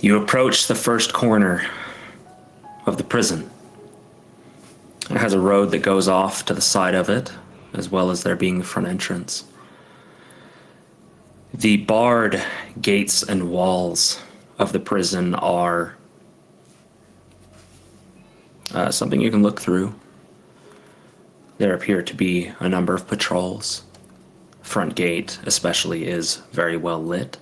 You approach the first corner of the prison. It has a road that goes off to the side of it, as well as there being the front entrance. The barred gates and walls of the prison are something you can look through. There appear to be a number of patrols. Front gate especially is very well lit,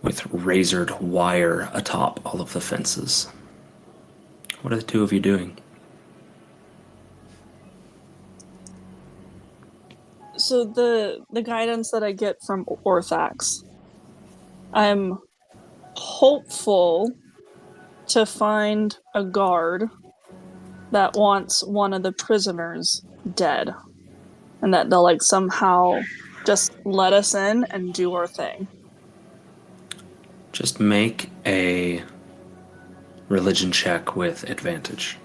with razored wire atop all of the fences. What are the two of you doing? So the guidance that I get from Orthax, I'm hopeful to find a guard that wants one of the prisoners dead, and that they'll like somehow just let us in and do our thing. Just make a religion check with advantage.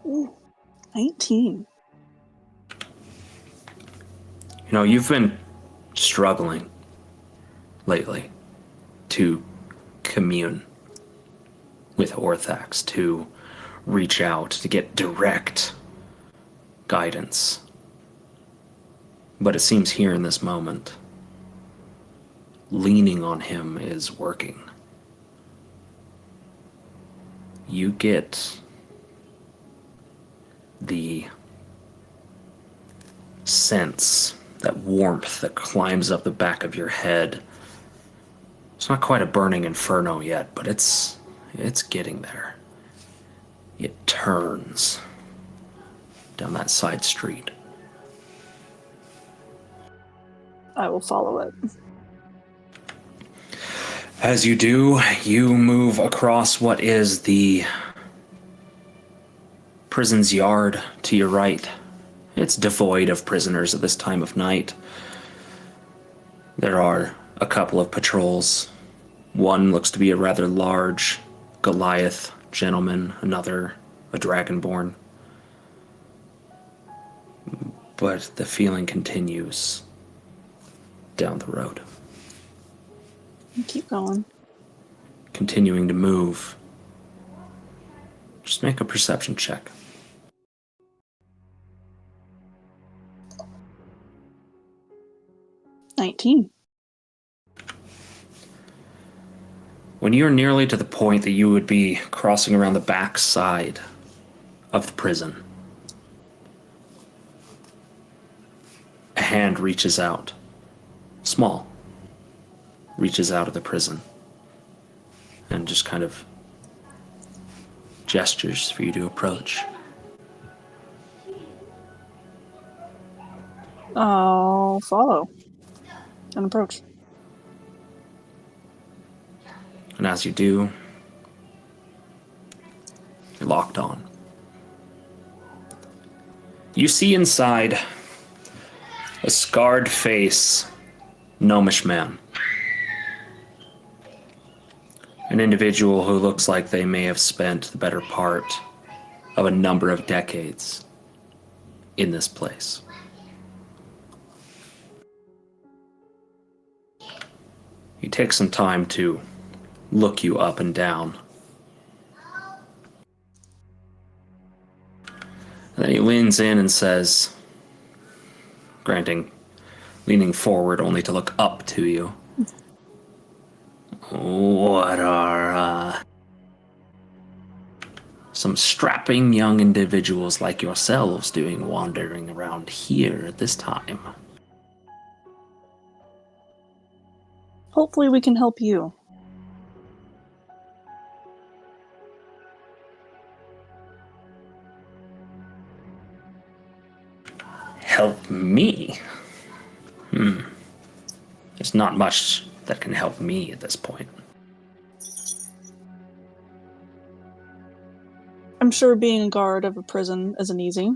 Ooh, 19. You know, you've been struggling lately to commune with Orthax, to reach out, to get direct guidance. But it seems here in this moment, leaning on him is working. You get the sense, that warmth that climbs up the back of your head. It's not quite a burning inferno yet, but it's getting there. It turns down that side street. I will follow it. As you do, you move across what is the prison's yard to your right. It's devoid of prisoners at this time of night. There are a couple of patrols. One looks to be a rather large Goliath gentleman, another a dragonborn. But the feeling continues down the road. Keep going. Continuing to move. Just make a perception check. 19. When you're nearly to the point that you would be crossing around the back side of the prison, a hand reaches out. Small. Reaches out of the prison. And just kind of gestures for you to approach. I'll follow and approach. And as you do, you're locked on. You see inside a scarred face, gnomish man. An individual who looks like they may have spent the better part of a number of decades in this place. He takes some time to look you up and down. And then he leans in and says, leaning forward only to look up to you. What are some strapping young individuals like yourselves doing wandering around here at this time? Hopefully we can help you. Help me? There's not much that can help me at this point. I'm sure being a guard of a prison isn't easy.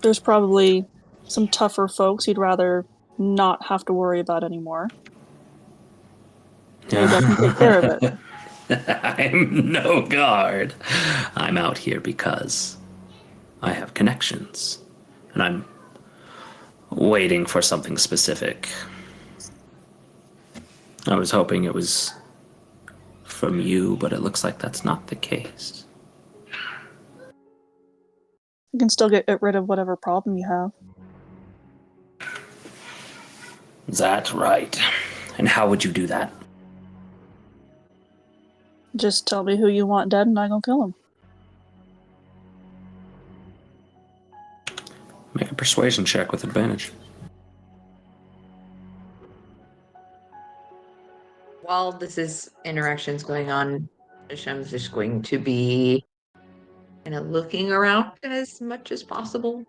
There's probably some tougher folks you'd rather not have to worry about anymore. Maybe I can take care of it. I'm no guard. I'm out here because I have connections. And I'm waiting for something specific. I was hoping it was from you, but it looks like that's not the case. You can still get rid of whatever problem you have. That's right. And how would you do that? Just tell me who you want dead and I gonna kill him. Make a persuasion check with advantage. While this is interactions going on, Shashem's just going to be kind of looking around as much as possible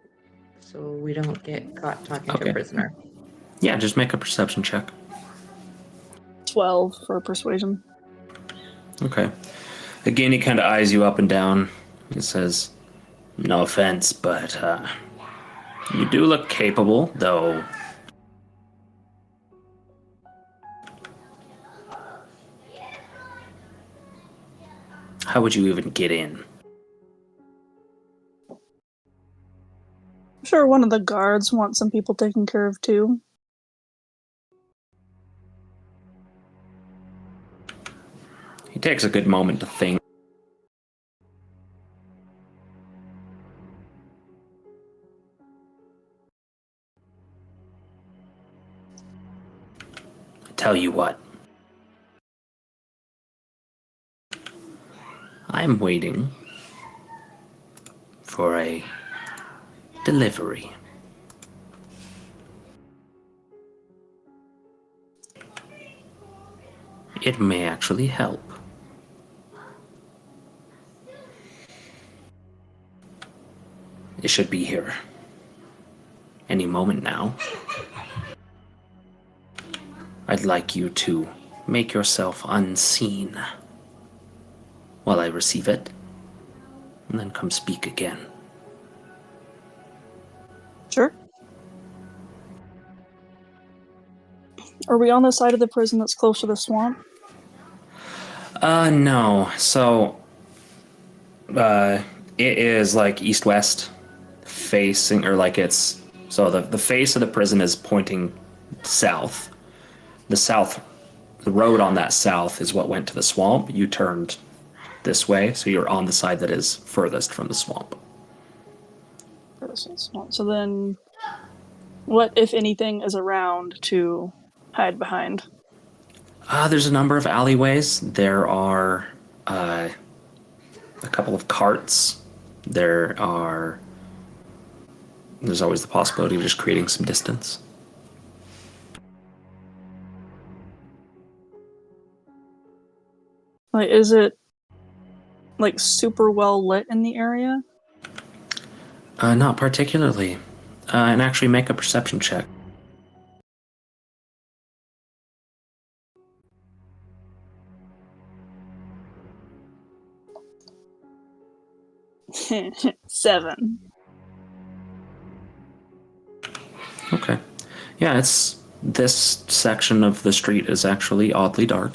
so we don't get caught talking to a prisoner. Yeah, just make a perception check. 12 for persuasion. Okay. Again, he kind of eyes you up and down. He says, no offense, but you do look capable, though. How would you even get in? I'm sure one of the guards wants some people taken care of too. He takes a good moment to think. I tell you what. I'm waiting for a delivery. It may actually help. It should be here any moment now. I'd like you to make yourself unseen while I receive it, and then come speak again. Sure. Are we on the side of the prison that's close to the swamp? No. So, it is like east-west facing, or like it's, so the face of the prison is pointing south. The road on that south is what went to the swamp. You turned this way, so you're on the side that is furthest from the swamp. So then, what, if anything, is around to hide behind? There's a number of alleyways. There are a couple of carts. There's always the possibility of just creating some distance. Like, is it like super well lit in the area? Not particularly. And actually make a perception check. Seven. Okay. Yeah, this section of the street is actually oddly dark.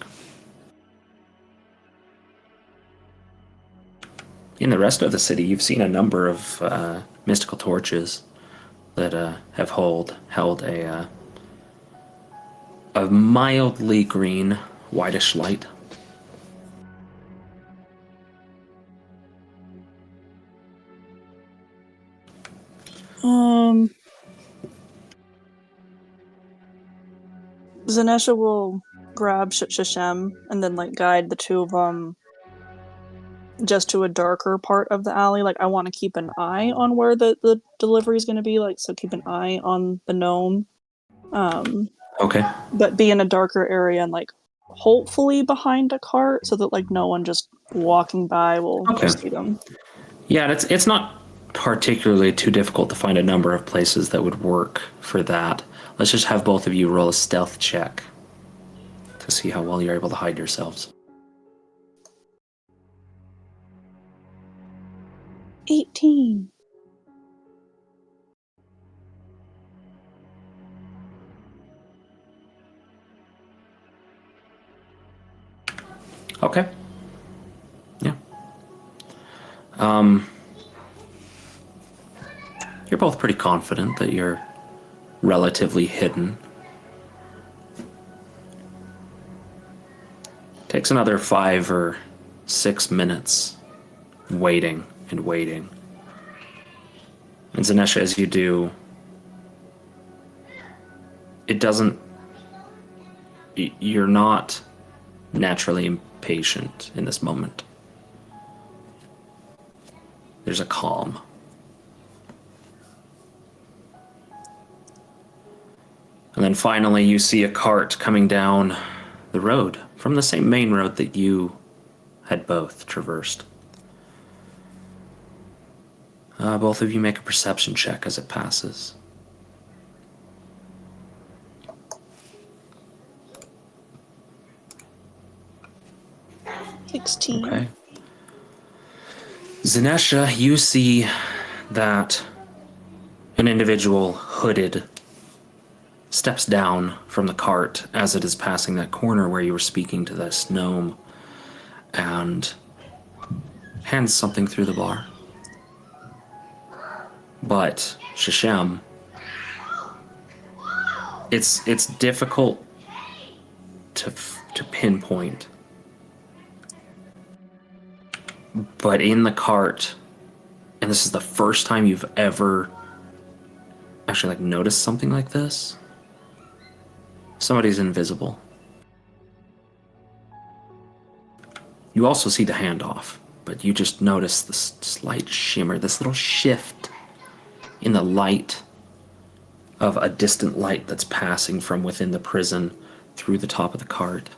In the rest of the city, you've seen a number of mystical torches that have held a mildly green, whitish light. Zanesha will grab Sashem and then like guide the two of them just to a darker part of the alley. Like, I want to keep an eye on where the delivery is going to be. Like, so keep an eye on the gnome. Okay. But be in a darker area and like hopefully behind a cart so that like no one just walking by will just see them. Yeah, it's not particularly too difficult to find a number of places that would work for that. Let's just have both of you roll a stealth check to see how well you're able to hide yourselves. 18. Okay. Yeah. You're both pretty confident that you're relatively hidden. Takes another 5 or 6 minutes waiting and waiting. And Zenesha, as you do, it doesn't... You're not naturally impatient in this moment. There's a calm. And then finally you see a cart coming down the road from the same main road that you had both traversed. Both of you make a perception check as it passes. Okay. Zanesha, you see that an individual hooded steps down from the cart as it is passing that corner where you were speaking to this gnome and hands something through the bar. But Sashem, it's difficult to pinpoint. But in the cart, and this is the first time you've ever actually noticed something like this, somebody's invisible. You also see the handoff, but you just notice this slight shimmer, this little shift in the light of a distant light that's passing from within the prison through the top of the cart.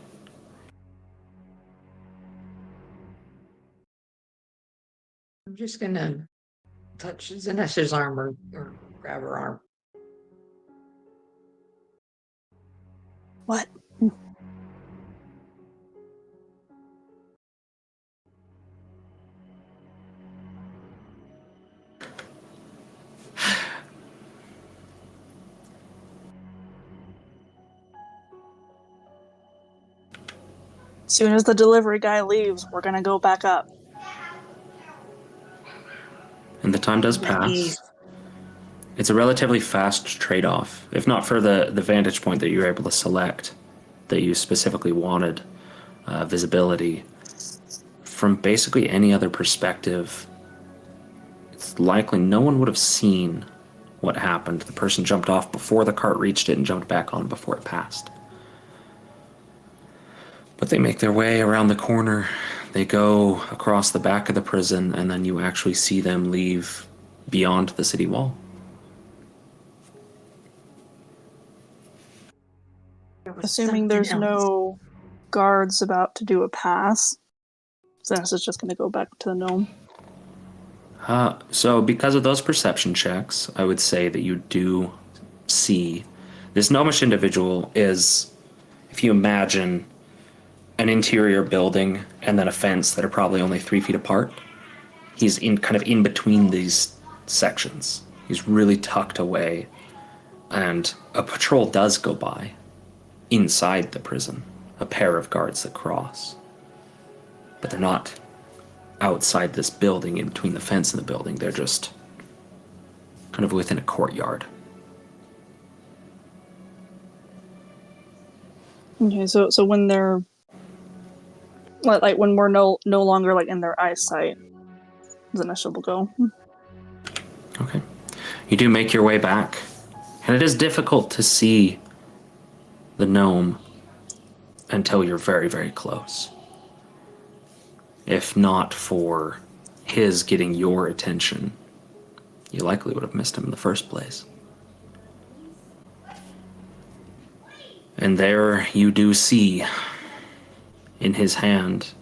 I'm just gonna touch Zenesha's arm or grab her arm. What? As soon as the delivery guy leaves, we're gonna go back up. And the time does pass. It's a relatively fast trade-off, if not for the vantage point that you're able to select, that you specifically wanted visibility. From basically any other perspective, it's likely no one would have seen what happened. The person jumped off before the cart reached it and jumped back on before it passed. But they make their way around the corner, they go across the back of the prison, and then you actually see them leave beyond the city wall. Assuming there's no guards about to do a pass, Zenesha's just gonna go back to the gnome. So because of those perception checks, I would say that you do see this gnomish individual is, if you imagine an interior building and then a fence that are probably only 3 feet apart, he's kind of in between these sections. He's really tucked away, and a patrol does go by inside the prison, a pair of guards that cross, but they're not outside this building in between the fence and the building. They're just kind of within a courtyard. Okay, so when they're when we're no longer in their eyesight, Zenesha will go. Okay. You do make your way back, and it is difficult to see the gnome until you're very, very close. If not for his getting your attention, you likely would have missed him in the first place. And there you do see, in his hand,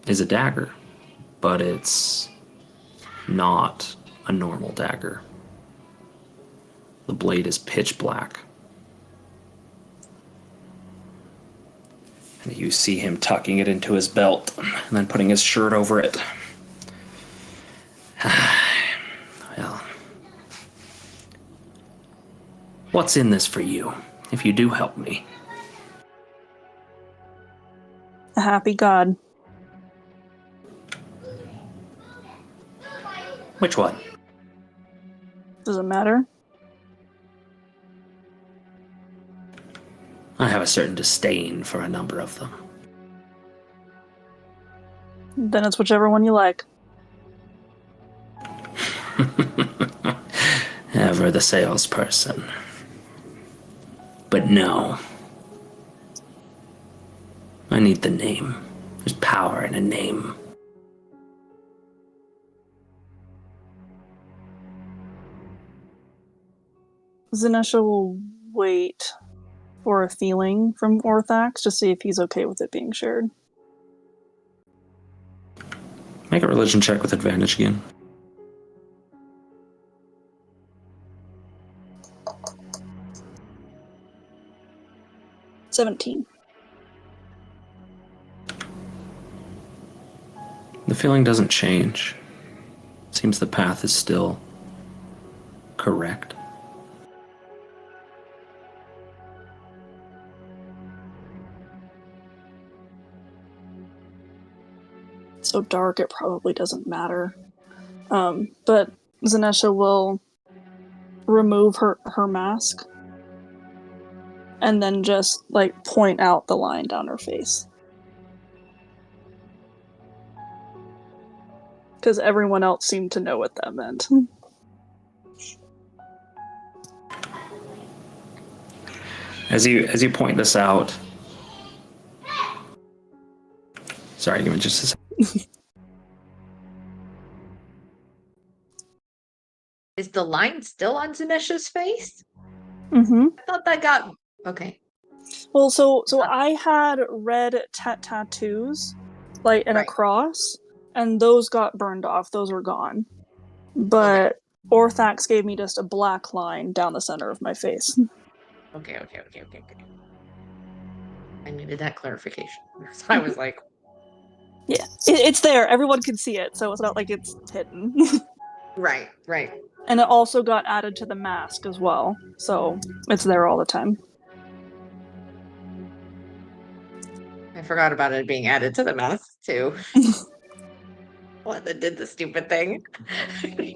is a dagger, but it's not a normal dagger. The blade is pitch black. And you see him tucking it into his belt and then putting his shirt over it. Well, what's in this for you, if you do help me? A happy god. Which one? Does it matter? I have a certain disdain for a number of them. Then it's whichever one you like. Ever the salesperson. But no. I need the name. There's power in a name. Zenesha will wait for a feeling from Orthax to see if he's okay with it being shared. Make a religion check with advantage again. $17. The feeling doesn't change. Seems the path is still correct. It's so dark, it probably doesn't matter. But Zanesha will remove her mask and then just like point out the line down her face. Because everyone else seemed to know what that meant. As you point this out, sorry, give me just a second. Is the line still on Zanesha's face? Mm-hmm. I thought that got okay. Well, so I had red tattoos, like in a Right. cross, and those got burned off. Those were gone. But Orthax gave me just a black line down the center of my face. Okay. I needed that clarification. So I was like, Yeah, it's there. Everyone can see it, so it's not like it's hidden. right. And it also got added to the mask as well, so it's there all the time. I forgot about it being added to the mask too. What that did the stupid thing. I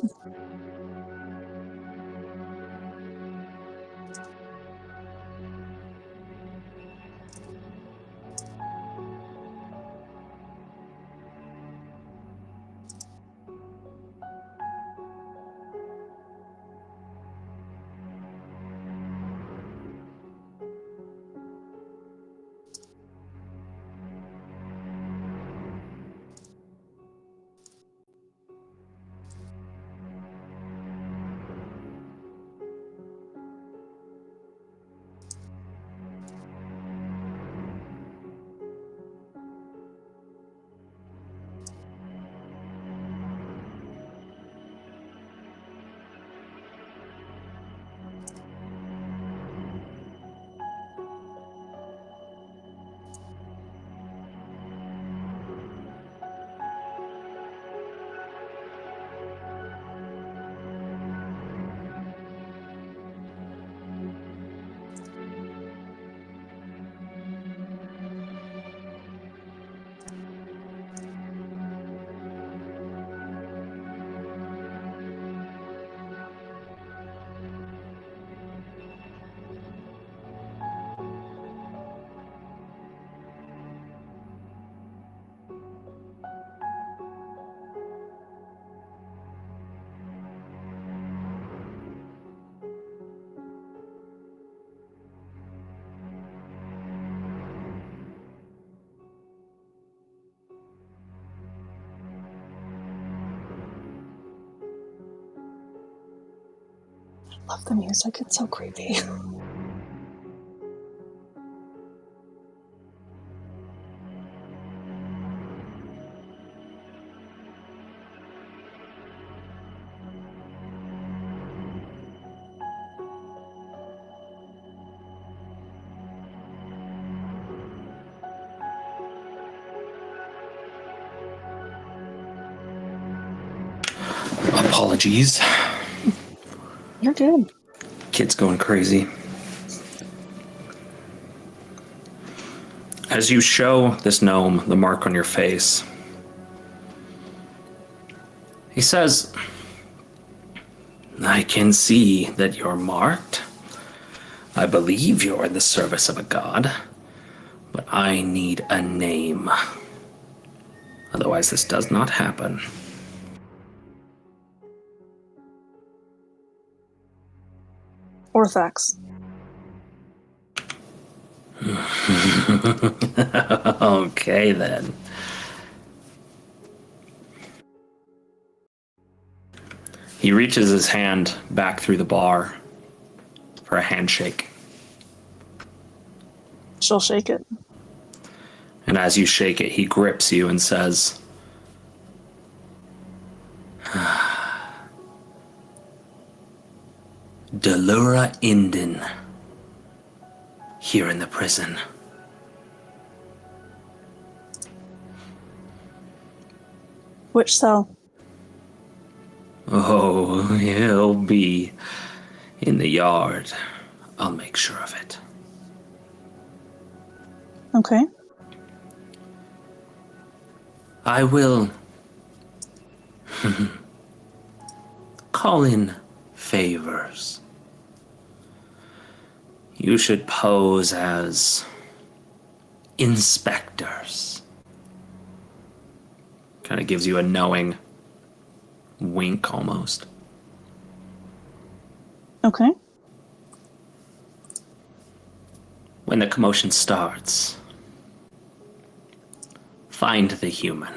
love the music, it's so creepy. Apologies. You're good. Kid's going crazy. As you show this gnome the mark on your face, he says, I can see that you're marked. I believe you're in the service of a god, but I need a name. Otherwise, this does not happen. Orthax. Okay, then. He reaches his hand back through the bar for a handshake. She'll shake it. And as you shake it, he grips you and says, Delura Indin, here in the prison. Which cell? Oh, he'll be in the yard. I'll make sure of it. Okay. I will call in favors. You should pose as inspectors. Kind of gives you a knowing wink almost. Okay. When the commotion starts, find the human.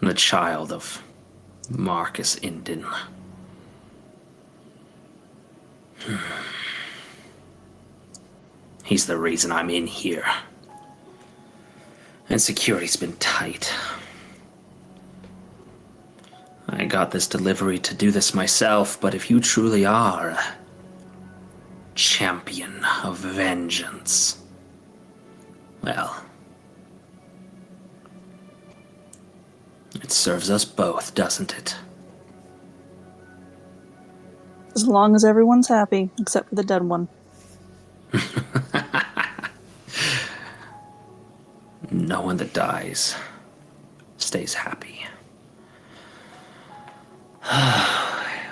The child of Marcus Indin. He's the reason I'm in here. And security's been tight. I got this delivery to do this myself, but if you truly are a champion of vengeance, well, it serves us both, doesn't it? As long as everyone's happy, except for the dead one. No one that dies stays happy.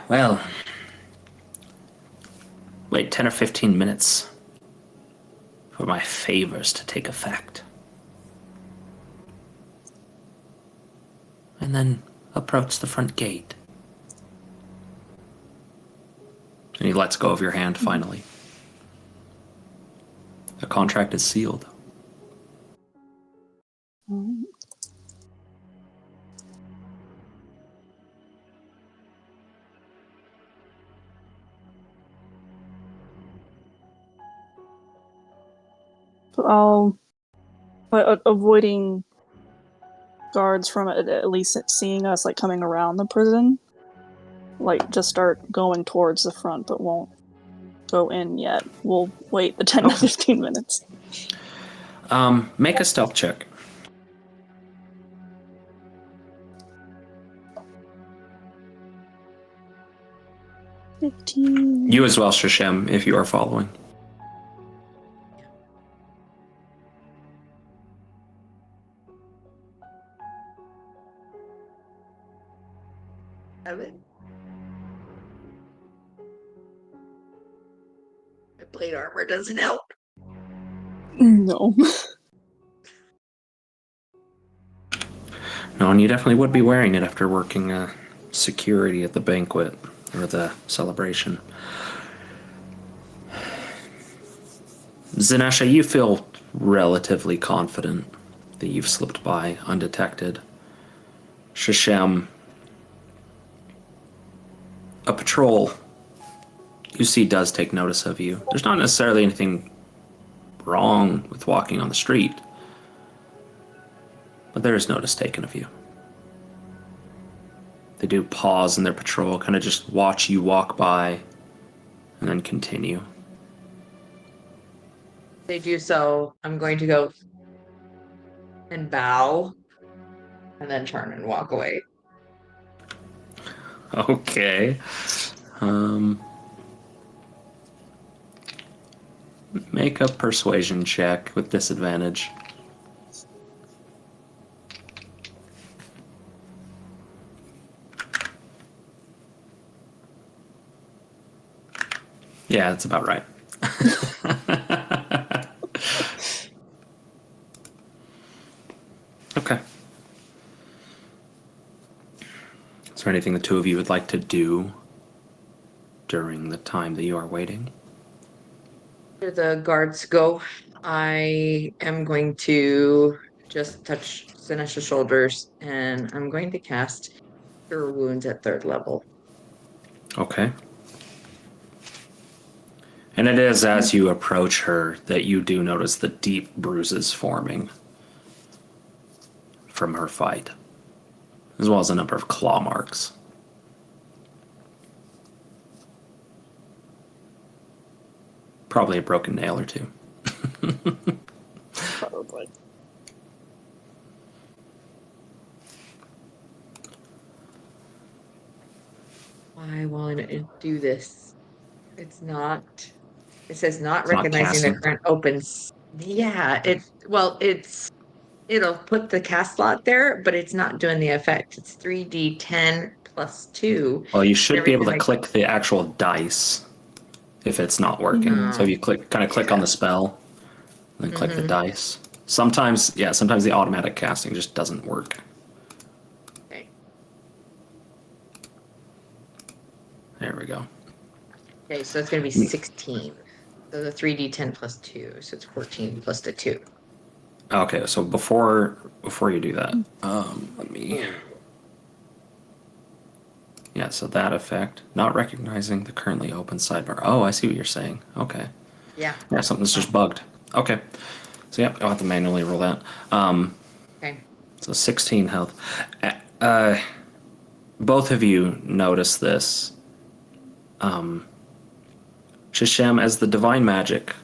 Well, wait 10 or 15 minutes for my favors to take effect. And then approach the front gate. And he lets go of your hand finally. The contract is sealed. Mm. So I'll, avoiding guards from at least seeing us like coming around the prison, like just start going towards the front, but won't go in yet. We'll wait the 10 to 15 minutes. Make a stealth check. 15. You as well, Sashem, if you are following. Have it. My plate armor doesn't help. No. No, and you definitely would be wearing it after working security at the banquet or the celebration. Zenesha, you feel relatively confident that you've slipped by undetected. Sashem, a patrol you see does take notice of you. There's not necessarily anything wrong with walking on the street, but there is notice taken of you. They do pause in their patrol, kind of just watch you walk by, and then continue. They do so. I'm going to go and bow and then turn and walk away. Okay. Make a persuasion check with disadvantage. Yeah, that's about right. Okay. Is there anything the two of you would like to do during the time that you are waiting? After the guards go, I am going to just touch Zenesha's shoulders and I'm going to cast Cure Wounds at 3rd level. Okay. And it is as you approach her that you do notice the deep bruises forming from her fight, as well as a number of claw marks. Probably a broken nail or two. Probably. I want to do this. It's not. It says not It's not recognizing the casting. current opens. Yeah, it'll put the cast slot there, but it's not doing the effect. It's 3d10 plus 2. Well, you should Every be able time to I click the actual dice if it's not working. So if you click on the spell, then click the dice. Sometimes the automatic casting just doesn't work. Okay. There we go. Okay, so it's gonna be 16. So the 3d10 plus 2, so it's 14 plus the 2. Okay, so before you do that, let me. Yeah, so that effect, not recognizing the currently open sidebar. Oh, I see what you're saying. Okay. Yeah. Yeah, something's just bugged. Okay. So yeah, I'll have to manually roll that. Okay. So 16 health. Both of you notice this. Sashem, as the divine magic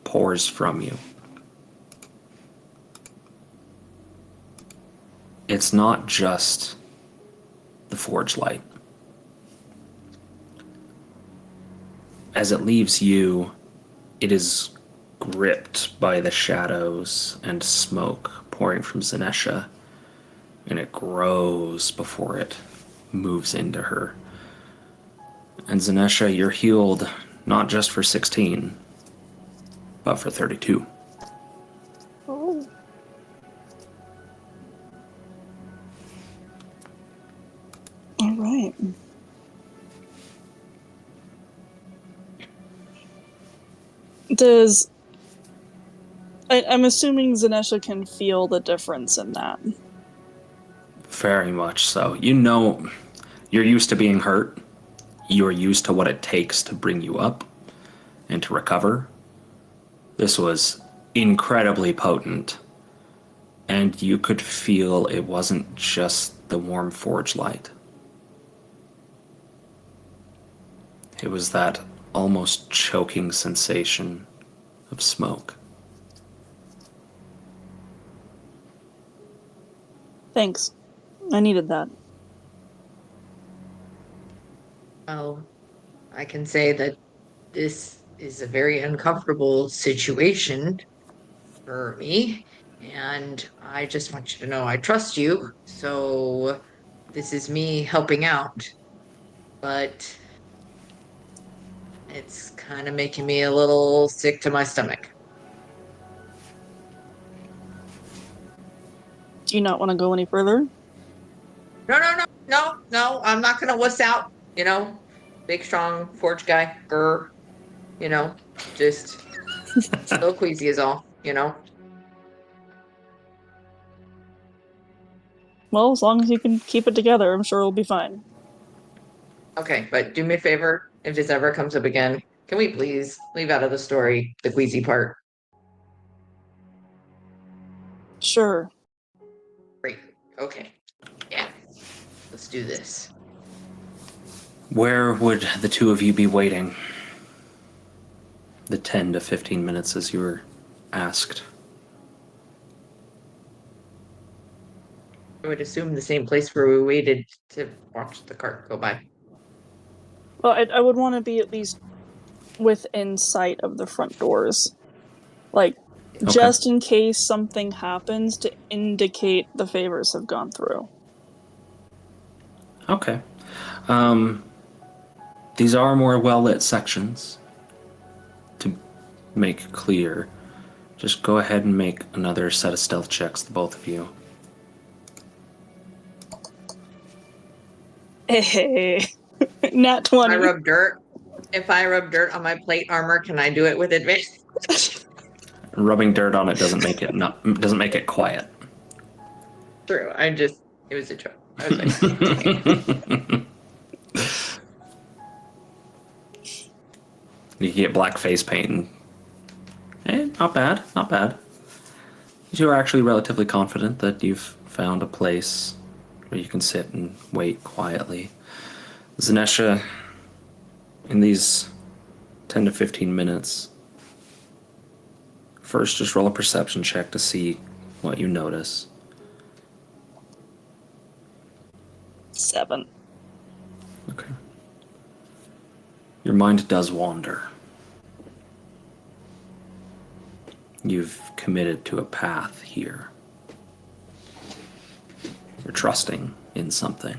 pours from you, it's not just the forge light. As it leaves you, it is gripped by the shadows and smoke pouring from Zenesha, and it grows before it moves into her. And Zenesha, you're healed not just for 16, but for 32. Oh. All right. I'm assuming Zanesha can feel the difference in that. Very much so. You know, you're used to being hurt. You're used to what it takes to bring you up and to recover. This was incredibly potent. And you could feel it wasn't just the warm forge light. It was that almost choking sensation of smoke. Thanks. I needed that. Well, I can say that this is a very uncomfortable situation for me, and I just want you to know I trust you. So this is me helping out, but it's kind of making me a little sick to my stomach. Do you not want to go any further? No. I'm not gonna wuss out. Big, strong, forge guy. Just a little queasy is all. Well, as long as you can keep it together, I'm sure it'll be fine. Okay, but do me a favor, if this ever comes up again, can we please leave out of the story the queasy part? Sure. Great. Okay. Yeah. Let's do this. Where would the two of you be waiting? The 10 to 15 minutes as you were asked. I would assume the same place where we waited to watch the cart go by. Well, I would want to be at least within sight of the front doors. Like, just in case something happens to indicate the favors have gone through. Okay. These are more well-lit sections. make clear, just go ahead and make another set of stealth checks, the both of you. Hey, nat 20. If I rub dirt on my plate armor, can I do it with advantage? Rubbing dirt on it doesn't make it quiet. True. It was a joke. I was like, You can get black face paint. Not bad, not bad. You are actually relatively confident that you've found a place where you can sit and wait quietly. Zenesha, in these 10 to 15 minutes, first just roll a perception check to see what you notice. 7. Okay. Your mind does wander. You've committed to a path here. You're trusting in something.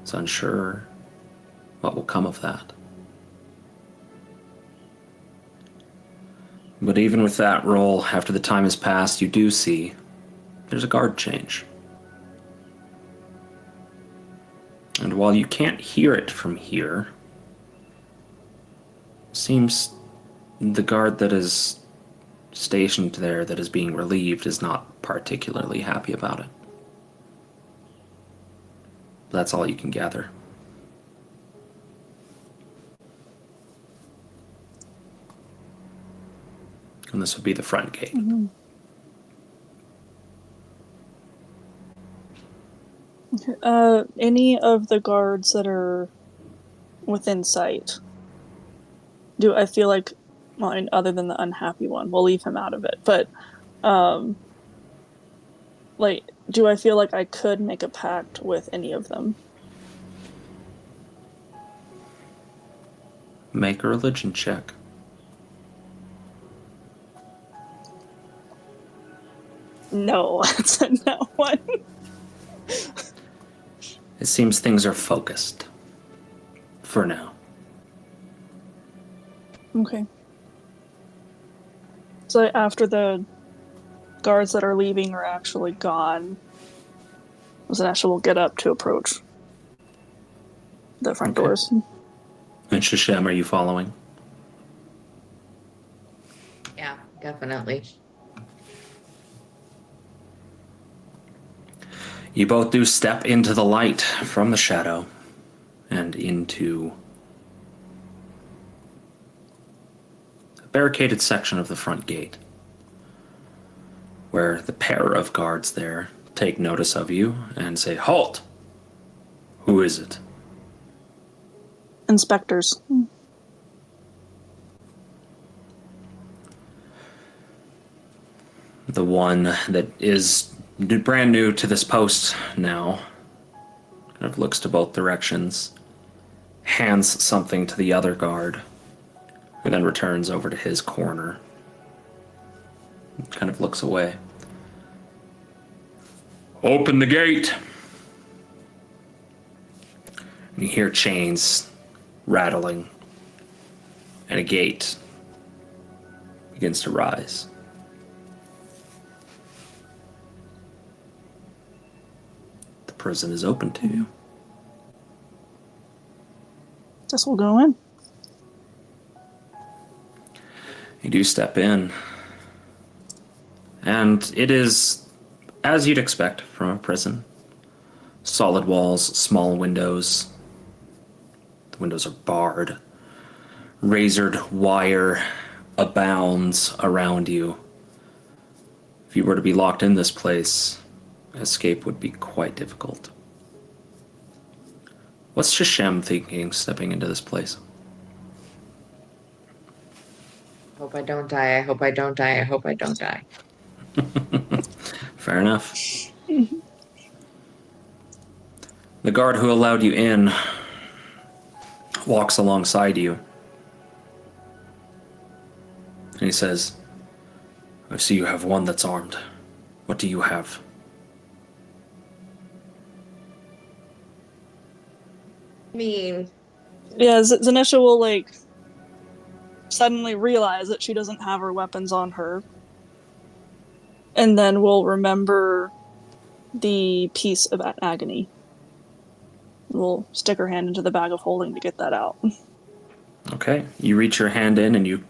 It's unsure what will come of that. But even with that roll, after the time has passed, you do see there's a guard change. And while you can't hear it from here, seems the guard that is stationed there that is being relieved is not particularly happy about it. That's all you can gather. And this would be the front gate. Mm-hmm. Any of the guards that are within sight, do I feel like, well, and other than the unhappy one, we'll leave him out of it, but, like, do I feel like I could make a pact with any of them? Make a religion check. No, it's a no one. It seems things are focused. For now. Okay. So after the guards that are leaving are actually gone, Zanesha will get up to approach the front doors. And Sashem, are you following? yeah, definitely. You both do step into the light from the shadow and into a barricaded section of the front gate, where the pair of guards there take notice of you and say, "Halt! Who is it?" Inspectors. The one that is brand new to this post now kind of looks to both directions, hands something to the other guard, and then returns over to his corner. Kind of looks away. "Open the gate!" And you hear chains rattling, and a gate begins to rise. The prison is open to you. Guess we'll go in. You do step in, and it is as you'd expect from a prison. Solid walls, small windows. The windows are barred. Razored wire abounds around you. If you were to be locked in this place, escape would be quite difficult. What's Sashem thinking stepping into this place? Hope I don't die. I hope I don't die. I hope I don't die. Fair enough. The guard who allowed you in walks alongside you. And he says, "I see you have one that's armed. What do you have?" I mean, Yeah, Zenesha will, like, suddenly realize that she doesn't have her weapons on her. And then will remember the piece of agony. We'll stick her hand into the bag of holding to get that out. Okay. You reach your hand in and you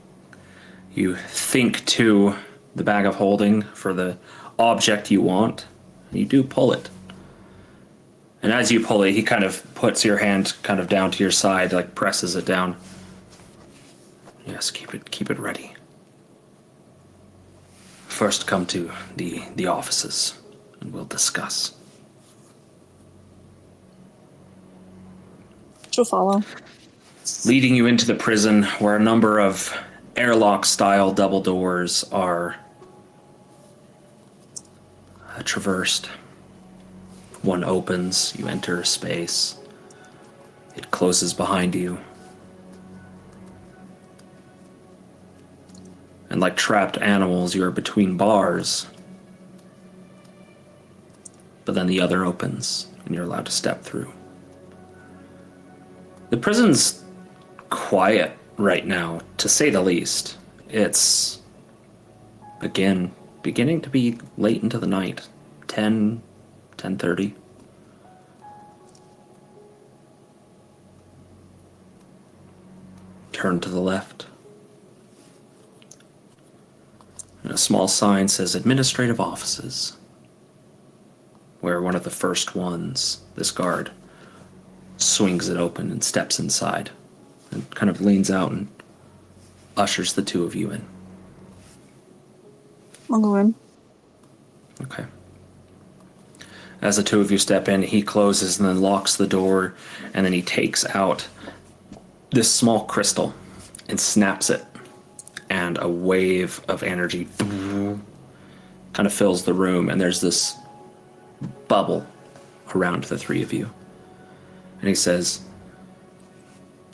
think to the bag of holding for the object you want. You do pull it. And as you pull it, he kind of puts your hand kind of down to your side, like presses it down. Yes, keep it ready. First come to the offices and we'll discuss. She'll follow. Leading you into the prison where a number of airlock-style double doors are traversed. One opens, you enter a space. It closes behind you. And like trapped animals, you are between bars. But then the other opens, and you're allowed to step through. The prison's quiet right now, to say the least. It's, again, beginning to be late into the night. 10:30. Turn to the left. And a small sign says administrative offices. Where one of the first ones, this guard, swings it open and steps inside. And kind of leans out and ushers the two of you in. I'll go in. Okay. As the two of you step in, he closes and then locks the door, and then he takes out this small crystal and snaps it, and a wave of energy kind of fills the room, and there's this bubble around the three of you. And he says,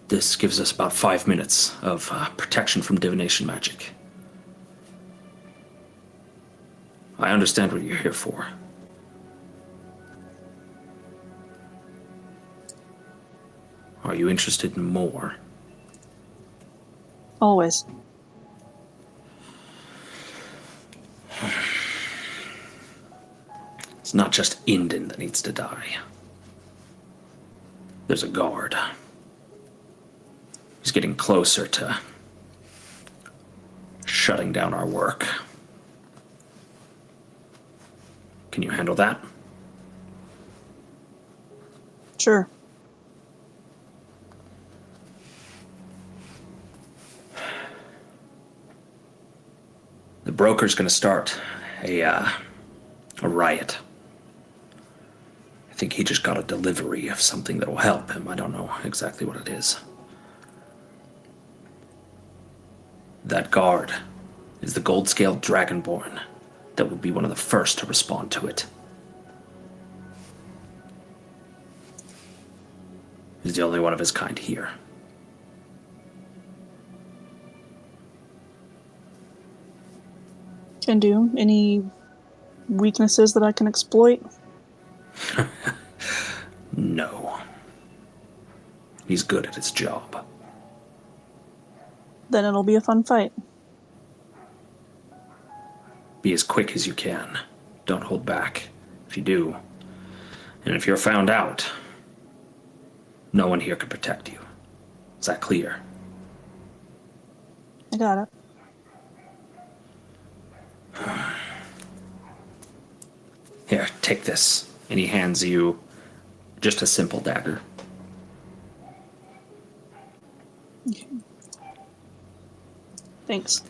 this gives us about 5 minutes of protection from divination magic. I understand what you're here for. Are you interested in more? Always. It's not just Inden that needs to die. There's a guard. He's getting closer to shutting down our work. Can you handle that? Sure. The broker's going to start a riot. I think he just got a delivery of something that will help him. I don't know exactly what it is. That guard is the gold-scaled dragonborn that would be one of the first to respond to it. He's the only one of his kind here. Can do. Any weaknesses that I can exploit? No. He's good at his job. Then it'll be a fun fight. Be as quick as you can. Don't hold back. If you do, and if you're found out, no one here can protect you. Is that clear? I got it. Here, take this. And he hands you just a simple dagger. Okay. Thanks.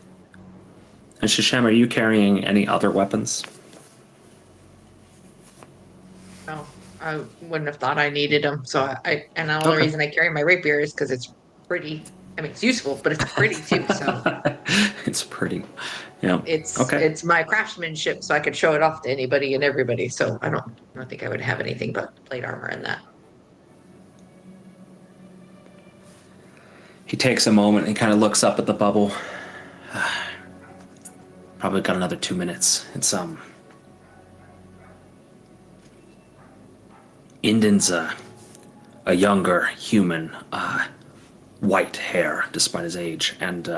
And Sashem, are you carrying any other weapons? No, I wouldn't have thought I needed them. So and the only reason I carry my rapier is because it's pretty. I mean, it's useful, but it's pretty too. So It's pretty. Yeah. it's my craftsmanship, so I could show it off to anybody and everybody. So I don't think I would have anything but plate armor in that. He takes a moment and kind of looks up at the bubble. Probably got another 2 minutes. It's Inden's a younger human, white hair despite his age, and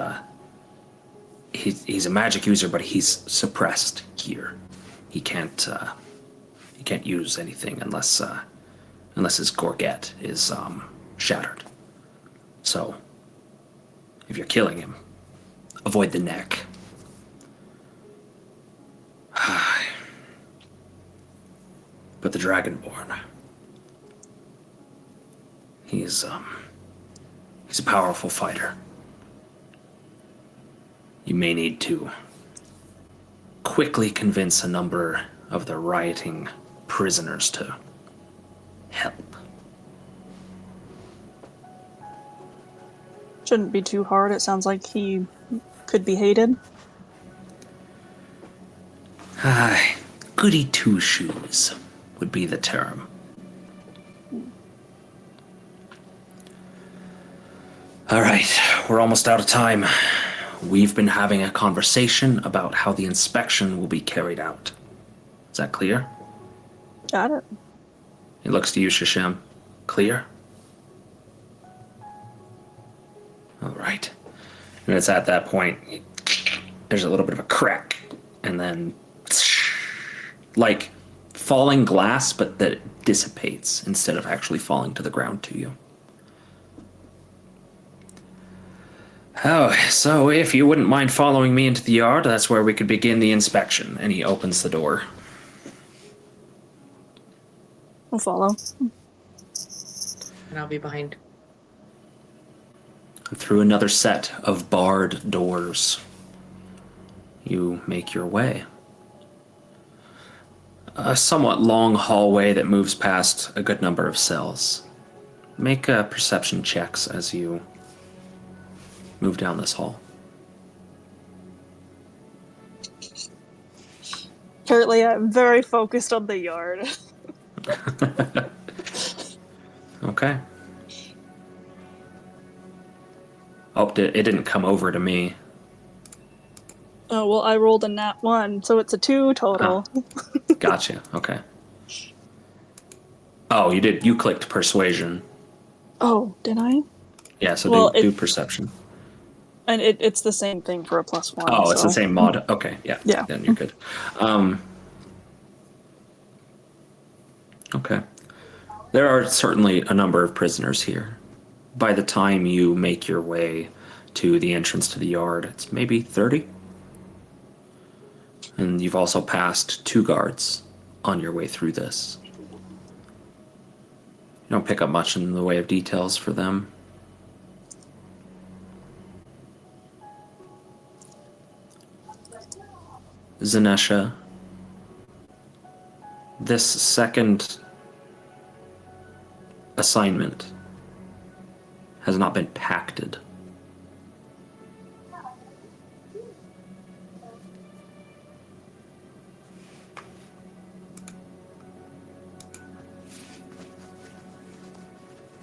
he's a magic user, but he's suppressed here. He can't use anything unless his gorget is shattered. So, if you're killing him, avoid the neck. But the Dragonborn, he's a powerful fighter. You may need to quickly convince a number of the rioting prisoners to help. Shouldn't be too hard. It sounds like he could be hated. Goody two-shoes would be the term. All right, we're almost out of time. We've been having a conversation about how the inspection will be carried out. Is that clear? Got it. He looks to you, Sashem. Clear? All right. And it's at that point, there's a little bit of a crack, and then like falling glass, but that it dissipates instead of actually falling to the ground to you. Oh, so if you wouldn't mind following me into the yard, that's where we could begin the inspection. And he opens the door. We'll follow. And I'll be behind. Through another set of barred doors, you make your way. A somewhat long hallway that moves past a good number of cells. Make perception checks as you move down this hall. Apparently, I'm very focused on the yard. Okay. Oh, it didn't come over to me. Oh, well, I rolled a nat 1, so it's a 2 total. Gotcha. Okay. Oh, you did. You clicked persuasion. Oh, did I? Yeah, so Well, do perception. And it's the same thing for a +1. Oh, it's so. the same mod. Okay, yeah. Yeah. Then you're good. Okay. There are certainly a number of prisoners here. By the time you make your way to the entrance to the yard, it's maybe 30. And you've also passed 2 guards on your way through this. You don't pick up much in the way of details for them. Zenesha, this second assignment has not been pacted.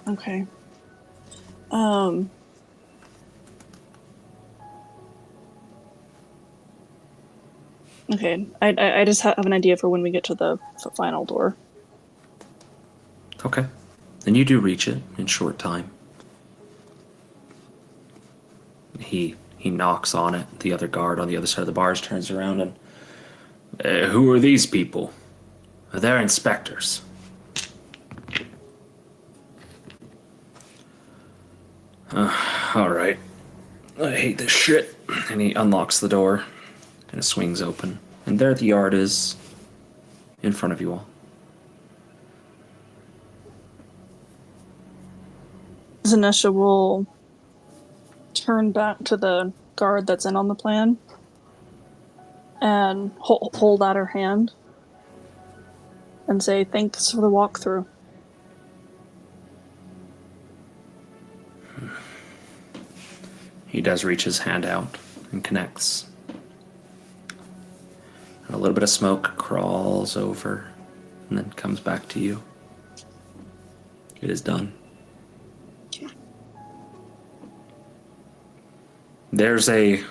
Okay. Okay, I just have an idea for when we get to the final door. Okay. And you do reach it in short time. He knocks on it. The other guard on the other side of the bars turns around and... who are these people? They're inspectors. All right. I hate this shit. And he unlocks the door, and it swings open. And there the yard is, in front of you all. Zanesha will turn back to the guard that's in on the plan and hold out her hand and say, "Thanks for the walkthrough." He does reach his hand out and connects. And a little bit of smoke crawls over and then comes back to you. It is done. There's a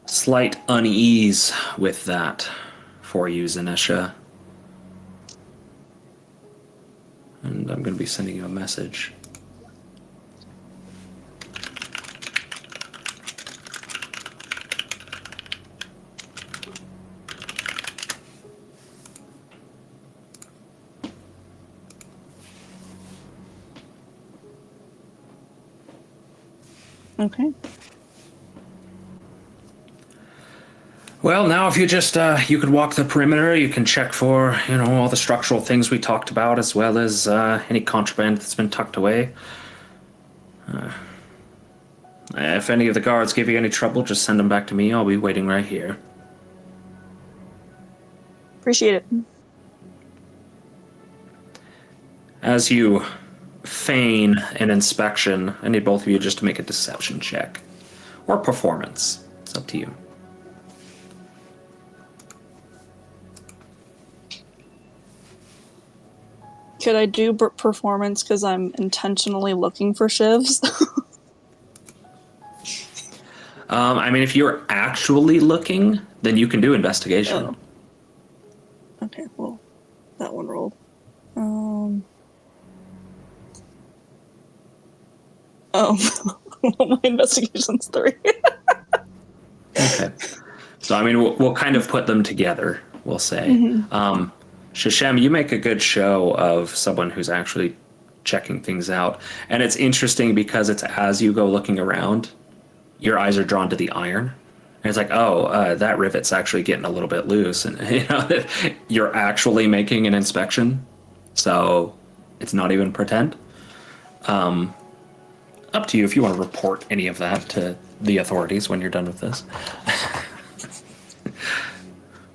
slight unease with that for you, Zenesha. And I'm going to be sending you a message. Okay. Well, now if you just, you could walk the perimeter, you can check for, all the structural things we talked about, as well as any contraband that's been tucked away. If any of the guards give you any trouble, just send them back to me. I'll be waiting right here. Appreciate it. As you feign an inspection, I need both of you just to make a deception check. Or performance. It's up to you. Could I do performance because I'm intentionally looking for shivs? If you're actually looking, then you can do investigation. Oh. Okay, well, that one rolled. My investigation's 3. Okay. So, we'll kind of put them together, we'll say. Mm-hmm. Sashem, you make a good show of someone who's actually checking things out. And it's interesting because it's as you go looking around, your eyes are drawn to the iron. And it's like, that rivet's actually getting a little bit loose. And, you're actually making an inspection. So it's not even pretend. Up to you if you want to report any of that to the authorities when you're done with this.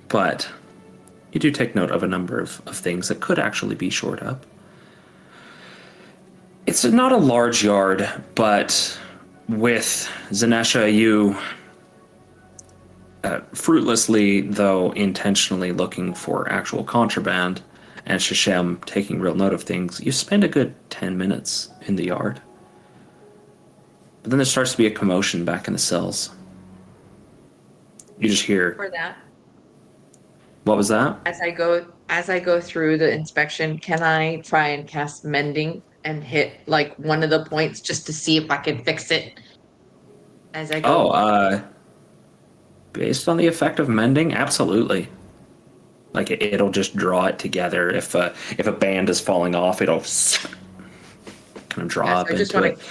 But you do take note of a number of things that could actually be shored up. It's not a large yard, but with Zenesha, you fruitlessly, though intentionally looking for actual contraband, and Sashem taking real note of things, you spend a good 10 minutes in the yard. But then there starts to be a commotion back in the cells. You just hear... For that. What was that? As I go through the inspection, can I try and cast mending and hit like one of the points just to see if I can fix it as I go? Based on the effect of mending, absolutely. Like it'll just draw it together. If a band is falling off, it'll kind of draw up I just into want it. to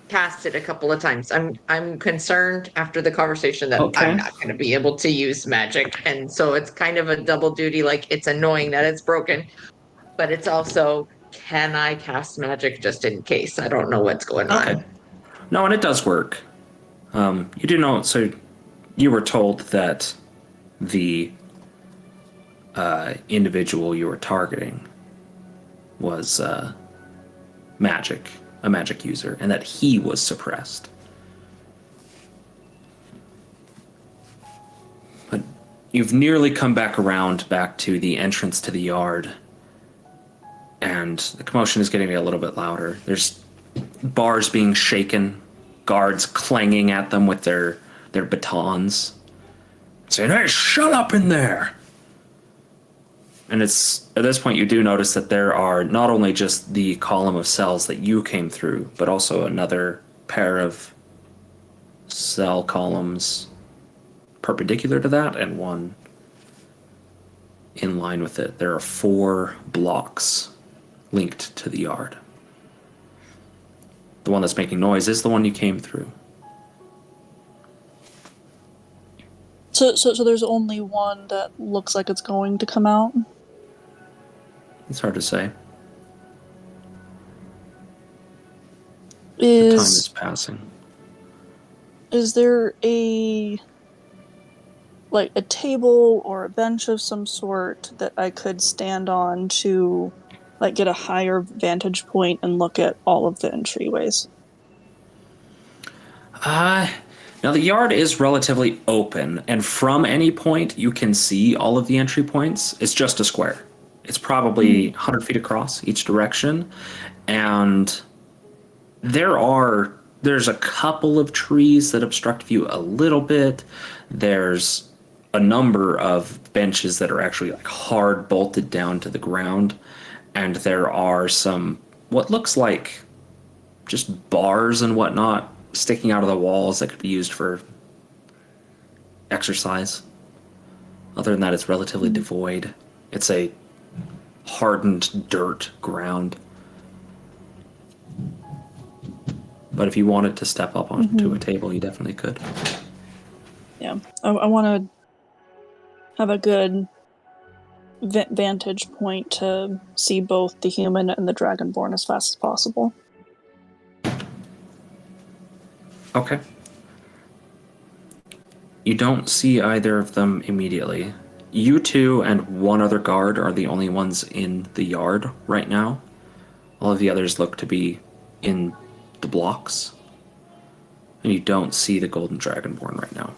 cast it a couple of times. I'm concerned after the conversation that Okay. I'm not going to be able to use magic, and so it's kind of a double duty. Like it's annoying that it's broken, but it's also, can I cast magic just in case? I don't know what's going on. Okay. No, and it does work. You do know, so you were told that the individual you were targeting was a magic user, and that he was suppressed. But you've nearly come back to the entrance to the yard, and the commotion is getting a little bit louder. There's bars being shaken, guards clanging at them with their batons, saying, "Hey, shut up in there!" And it's at this point you do notice that there are not only just the column of cells that you came through, but also another pair of cell columns perpendicular to that, and one in line with it. There are 4 blocks linked to the yard. The one that's making noise is the one you came through. So there's only one that looks like it's going to come out? It's hard to say. The time is passing. Is there a table or a bench of some sort that I could stand on to get a higher vantage point and look at all of the entryways? Now the yard is relatively open, and from any point you can see all of the entry points. It's just a square. It's probably 100 feet across each direction, and there's a couple of trees that obstruct view a little bit. There's a number of benches that are actually hard bolted down to the ground, and there are some what looks like just bars and whatnot sticking out of the walls that could be used for exercise. Other than that, it's relatively devoid. It's a hardened dirt ground. but if you wanted to step up onto a table, you definitely could. Yeah, I want to have a good vantage point to see both the human and the dragonborn as fast as possible. Okay. You don't see either of them immediately. You two and one other guard are the only ones in the yard right now. All of the others look to be in the blocks. And you don't see the golden dragonborn right now.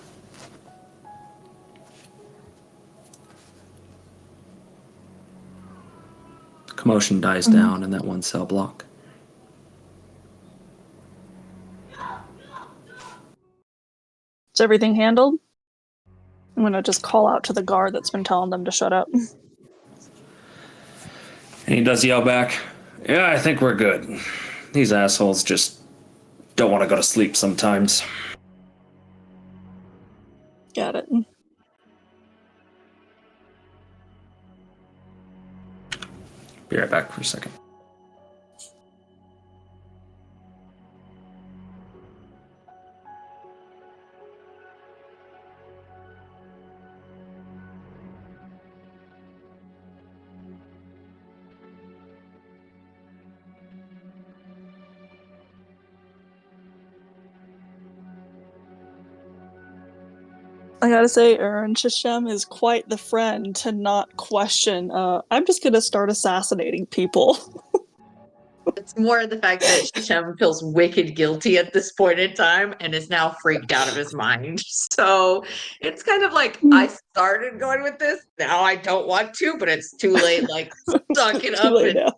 Commotion dies down in that one cell block. Is everything handled? I'm going to just call out to the guard that's been telling them to shut up. And he does yell back, "Yeah, I think we're good. These assholes just don't want to go to sleep sometimes." Got it. Be right back for a second. I gotta say, Erin, Sashem is quite the friend to not question, I'm just gonna start assassinating people. It's more the fact that Shem feels wicked guilty at this point in time and is now freaked out of his mind. So it's kind of like I started going with this. Now I don't want to, but it's too late. Like suck it Too up late and now.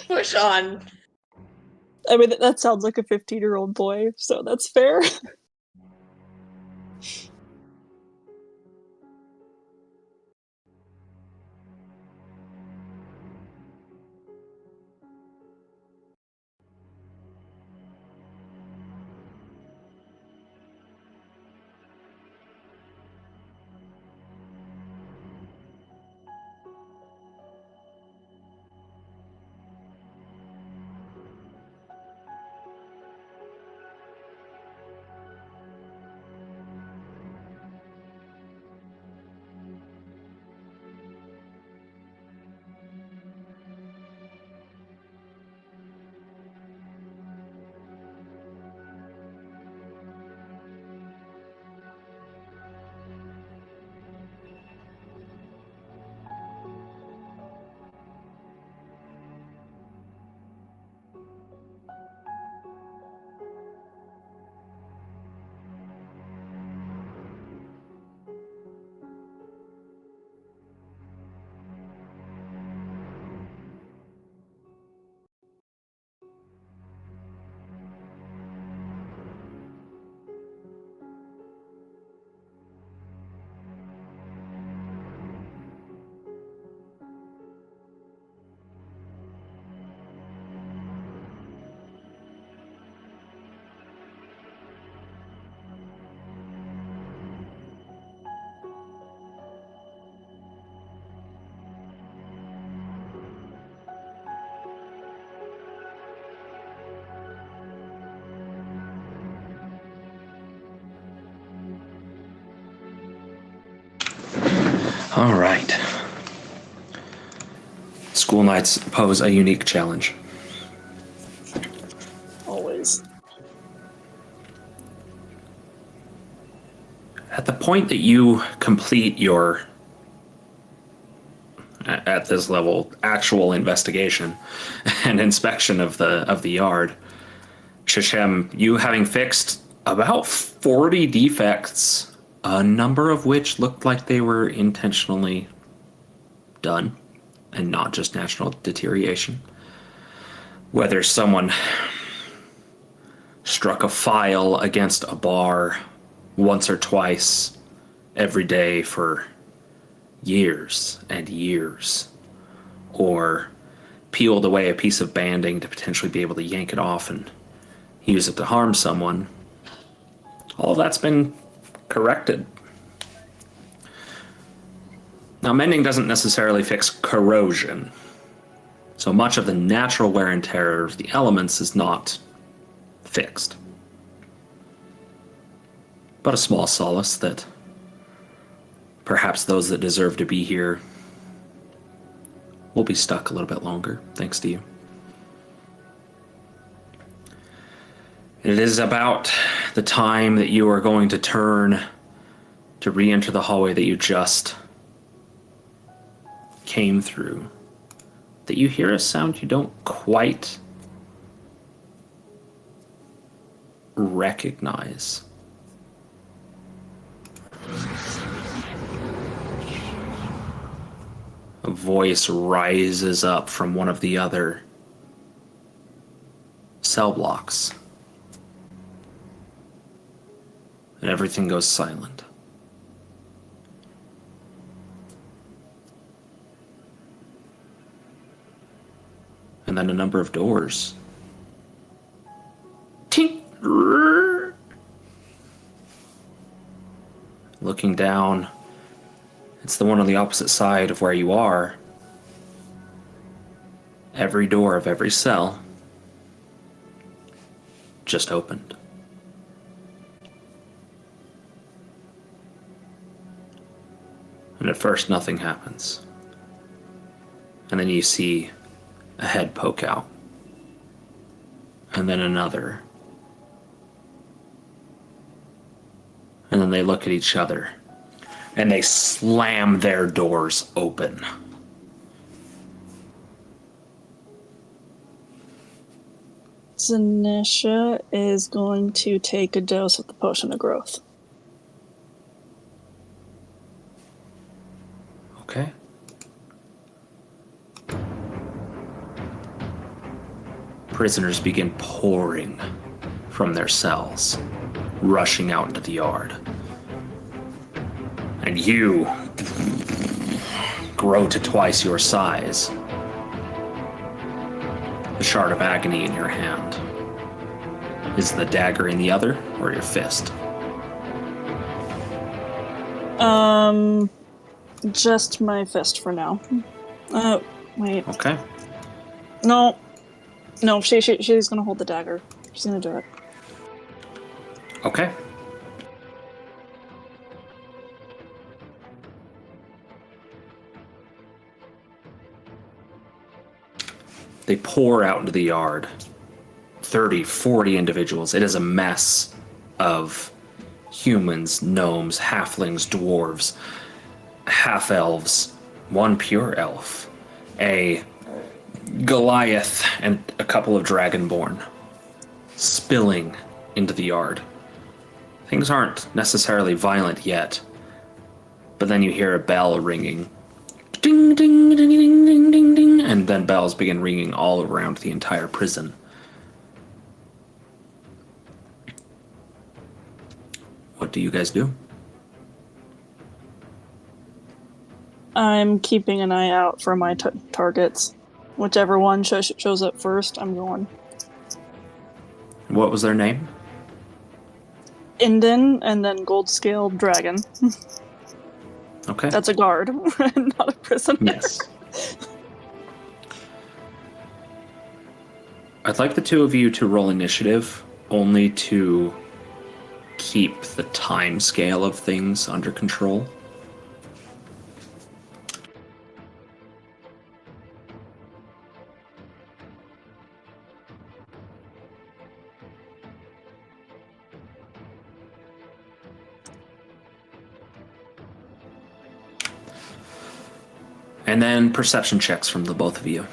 push on. I mean, that sounds like a 15-year-old boy, so that's fair. All right. School nights pose a unique challenge. Always. At the point that you complete your, at this level, actual investigation and inspection of the yard, Sashem, you having fixed about 40 defects, a number of which looked like they were intentionally done and not just natural deterioration. Whether someone struck a file against a bar once or twice every day for years and years, or peeled away a piece of banding to potentially be able to yank it off and use it to harm someone, all that's been corrected. Now, mending doesn't necessarily fix corrosion, so much of the natural wear and tear of the elements is not fixed. But a small solace that perhaps those that deserve to be here will be stuck a little bit longer, thanks to you. It is about the time that you are going to turn to re-enter the hallway that you just came through, that you hear a sound you don't quite recognize. A voice rises up from one of the other cell blocks, and everything goes silent. And then a number of doors. Tink! Looking down, it's the one on the opposite side of where you are. Every door of every cell just opened. And at first, nothing happens. And then you see a head poke out. And then another. And then they look at each other. And they slam their doors open. Zanesha is going to take a dose of the potion of growth. Okay. Prisoners begin pouring from their cells, rushing out into the yard. And you grow to twice your size. The shard of agony in your hand. Is the dagger in the other, or your fist? Just my fist for now. Wait. Okay. No, she's gonna hold the dagger. She's gonna do it. Okay. They pour out into the yard. 30, 40 individuals. It is a mess of humans, gnomes, halflings, dwarves, half-elves, one pure elf, a Goliath, and a couple of dragonborn spilling into the yard. Things aren't necessarily violent yet, but then you hear a bell ringing. Ding, ding, ding, ding, ding, ding, ding, and then bells begin ringing all around the entire prison. What do you guys do? I'm keeping an eye out for my targets. Whichever one shows up first, I'm going. What was their name? Inden and then Gold Scaled Dragon. Okay. That's a guard, not a prisoner. Yes. I'd like the two of you to roll initiative, only to keep the time scale of things under control. And then perception checks from the both of you.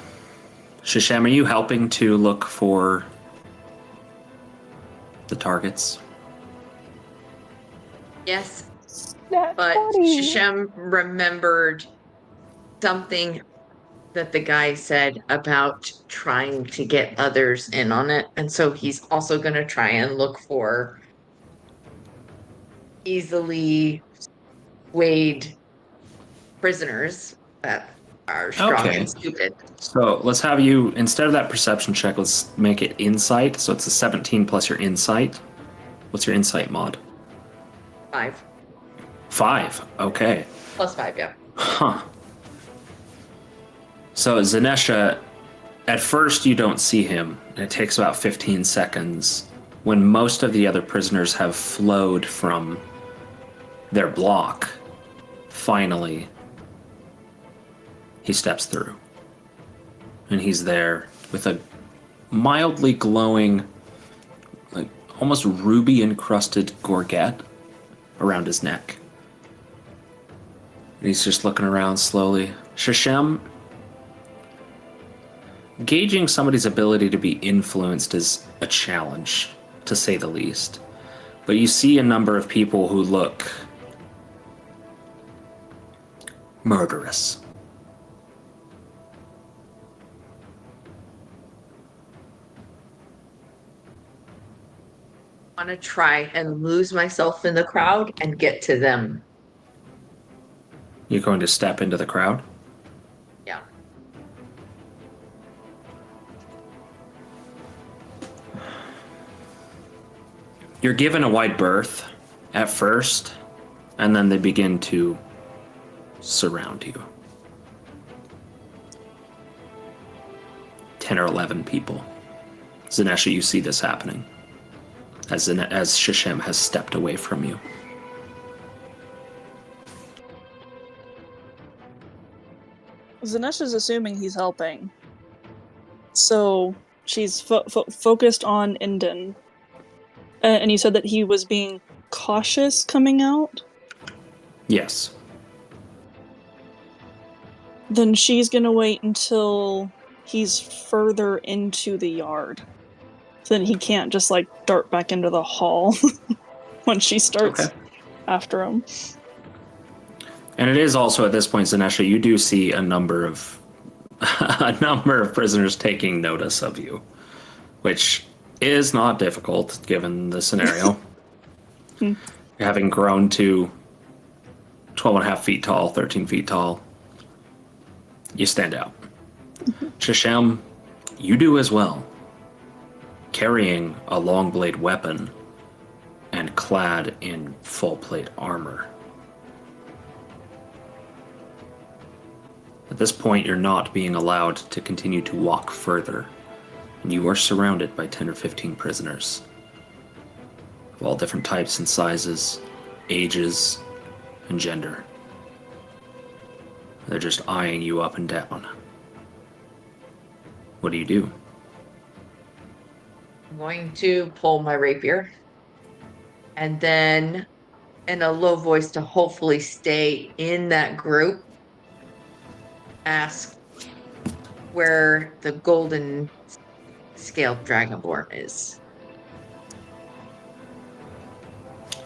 Sashem, are you helping to look for the targets? Yes, That's but funny. Sashem remembered something that the guy said about trying to get others in on it. And so he's also going to try and look for easily swayed prisoners that are strong Okay. and stupid. So let's have you, instead of that perception check, let's make it insight. So it's a 17 plus your insight. What's your insight mod? 5. 5. Okay. Plus 5, yeah. Huh. So Zenesha, at first you don't see him. It takes about 15 seconds when most of the other prisoners have flowed from their block, finally, he steps through. And he's there with a mildly glowing, like almost ruby encrusted gorget around his neck. And he's just looking around slowly. Sashem, gauging somebody's ability to be influenced is a challenge, to say the least. But you see a number of people who look murderous. I want to try and lose myself in the crowd and get to them. You're going to step into the crowd? Yeah. You're given a wide berth at first, and then they begin to surround you. 10 or 11 people. Zenesha, you see this happening as Sashem has stepped away from you. Zanesha's assuming he's helping. So she's focused on Inden. And you said that he was being cautious coming out? Yes. Then she's gonna wait until he's further into the yard. So then he can't just like dart back into the hall when she starts after him. And it is also at this point, Zenesha, you do see a number of prisoners taking notice of you, which is not difficult given the scenario. Having grown to 12 and a half feet tall, 13 feet tall, you stand out. Sashem, you do as well, carrying a long blade weapon and clad in full plate armor. At this point, you're not being allowed to continue to walk further, and you are surrounded by 10 or 15 prisoners of all different types and sizes, ages, and gender. They're just eyeing you up and down. What do you do? I'm going to pull my rapier and then, in a low voice to hopefully stay in that group, ask where the golden scaled dragonborn is.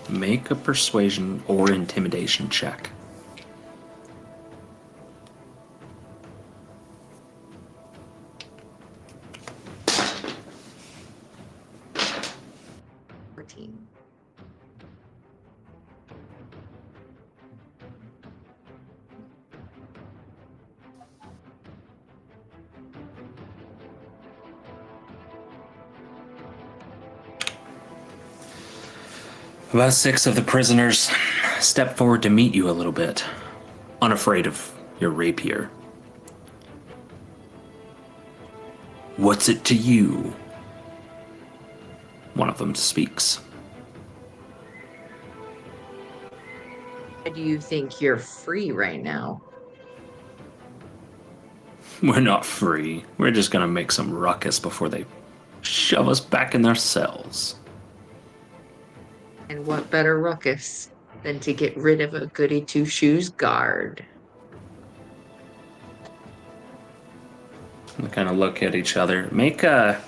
Make a persuasion or intimidation check. About 6 of the prisoners step forward to meet you a little bit, unafraid of your rapier. What's it to you? One of them speaks. Why do you think you're free right now? We're not free. We're just gonna make some ruckus before they shove us back in their cells. And what better ruckus than to get rid of a goody two-shoes guard? We kind of look at each other. Make a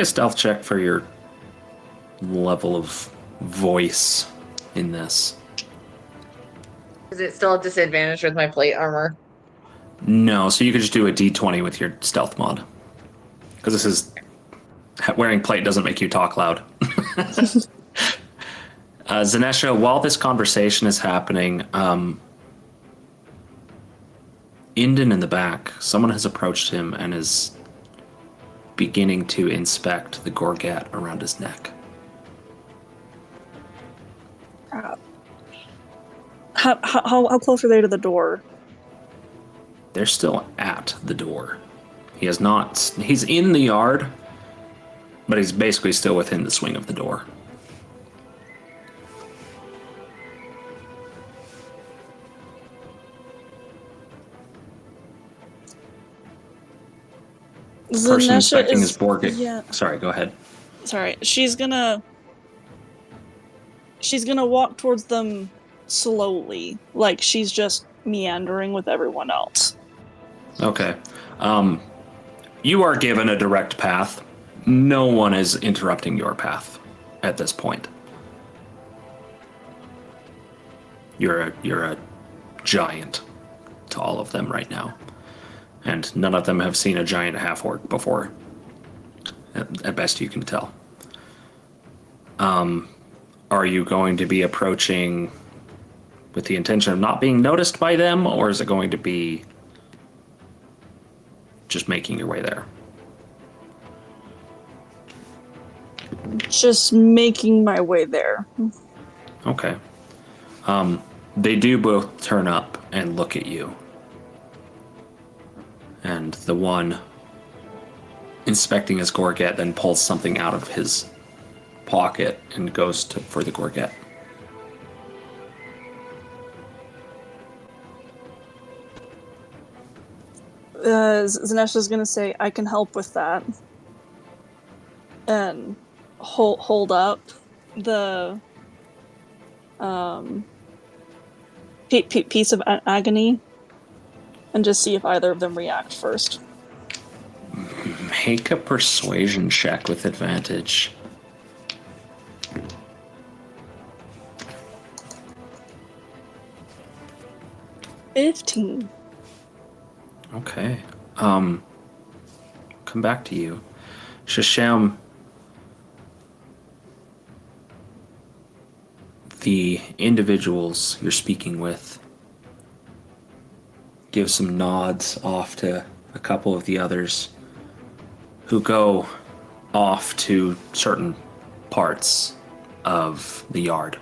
stealth check for your level of voice in this. Is it still a disadvantage with my plate armor? No, so you could just do a d20 with your stealth mod. Because this is... Wearing plate doesn't make you talk loud. Zenesha, while this conversation is happening, Inden in the back, someone has approached him and is beginning to inspect the gorget around his neck. How close are they to the door? They're still at the door. He's in the yard, But he's basically still within the swing of the door. Person Zenesha inspecting his is board. yeah. Sorry, go ahead. Sorry, she's gonna walk towards them slowly, like she's just meandering with everyone else. Okay. You are given a direct path. No one is interrupting your path at this point. You're a giant to all of them right now. And none of them have seen a giant half-orc before, at best you can tell. Are you going to be approaching with the intention of not being noticed by them, or is it going to be just making your way there? Just making my way there. Okay. They do both turn up and look at you. And the one inspecting his gorget then pulls something out of his pocket and goes for the gorget. Zanesha's gonna say, "I can help with that," and hold up the piece of agony, and just see if either of them react first. Make a persuasion check with advantage. $15. Okay. Come back to you. Sashem, the individuals you're speaking with give some nods off to a couple of the others who go off to certain parts of the yard.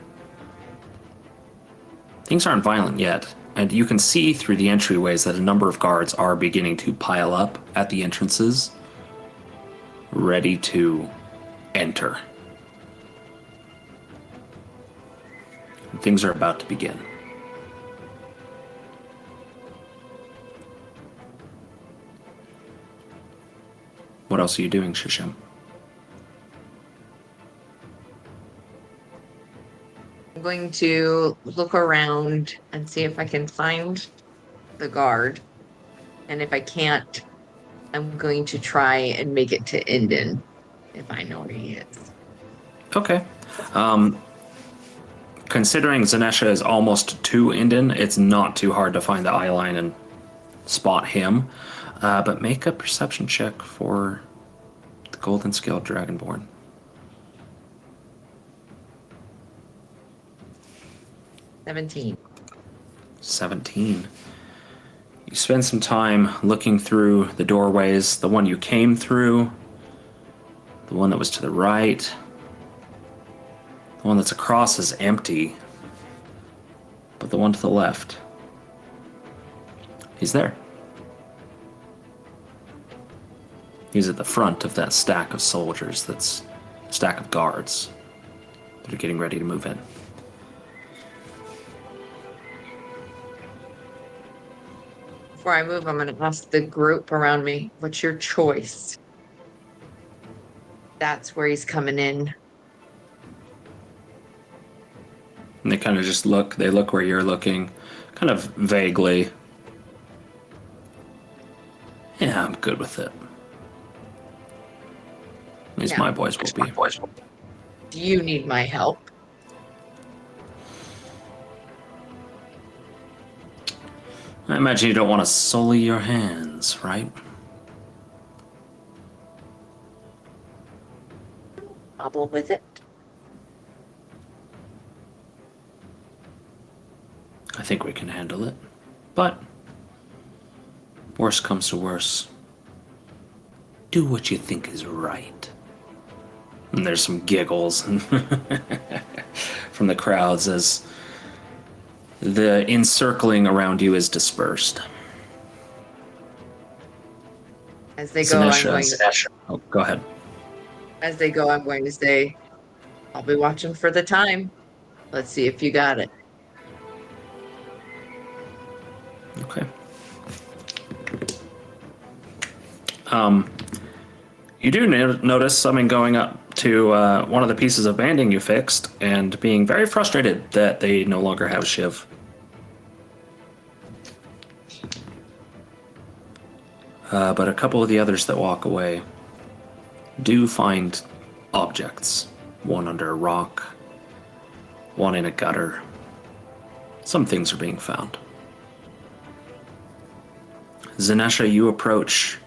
Things aren't violent yet, and you can see through the entryways that a number of guards are beginning to pile up at the entrances, ready to enter. Things are about to begin. What else are you doing, Sashem? I'm going to look around and see if I can find the guard. And if I can't, I'm going to try and make it to Inden if I know where he is. Okay. Considering Zenesha is almost to Inden, it's not too hard to find the eye line and spot him. But make a perception check for the Golden Scaled Dragonborn. 17. You spend some time looking through the doorways. The one you came through, the one that was to the right, the one that's across is empty, but the one to the left, he's there. He's at the front of that stack of soldiers, that's a stack of guards that are getting ready to move in. Before I move, I'm going to ask the group around me, what's your choice? That's where he's coming in. And they kind of just look, they look where you're looking, kind of vaguely. Yeah, I'm good with it. At least my boys will be. Do you need my help? I imagine you don't want to sully your hands, right? Problem with it? I think we can handle it. But, worst comes to worst, do what you think is right. And there's some giggles from the crowds as the encircling around you is dispersed. As they go, I'm going Zenesha. Oh, go ahead. As they go, I'm going to say, I'll be watching for the time. Let's see if you got it. Okay. You do notice something going up to one of the pieces of banding you fixed and being very frustrated that they no longer have Shiv. But a couple of the others that walk away do find objects. One under a rock, one in a gutter. Some things are being found. Zenesha, you approach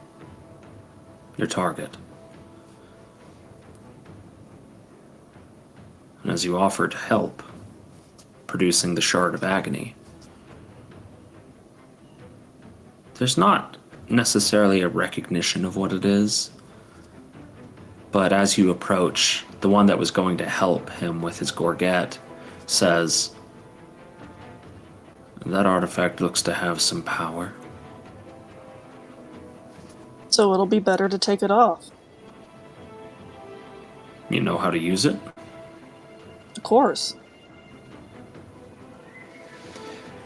your target. And as you offered help producing the Shard of Agony, there's not necessarily a recognition of what it is, but as you approach, the one that was going to help him with his gorget says, "That artifact looks to have some power." So it'll be better to take it off. You know how to use it? Of course.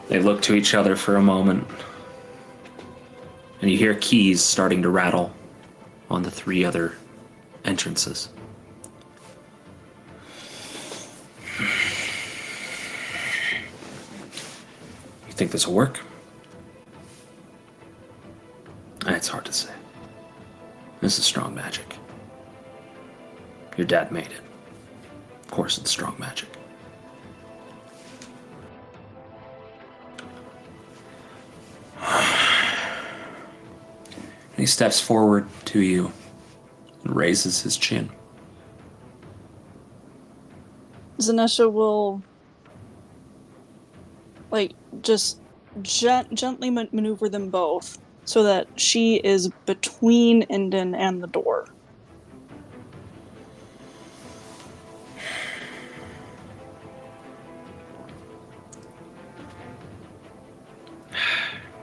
They look to each other for a moment, and you hear keys starting to rattle on the 3 other entrances. You think this will work? It's hard to say. This is strong magic. Your dad made it. Of course it's strong magic. He steps forward to you and raises his chin. Zanesha will, just gently maneuver them both so that she is between Indon and the door.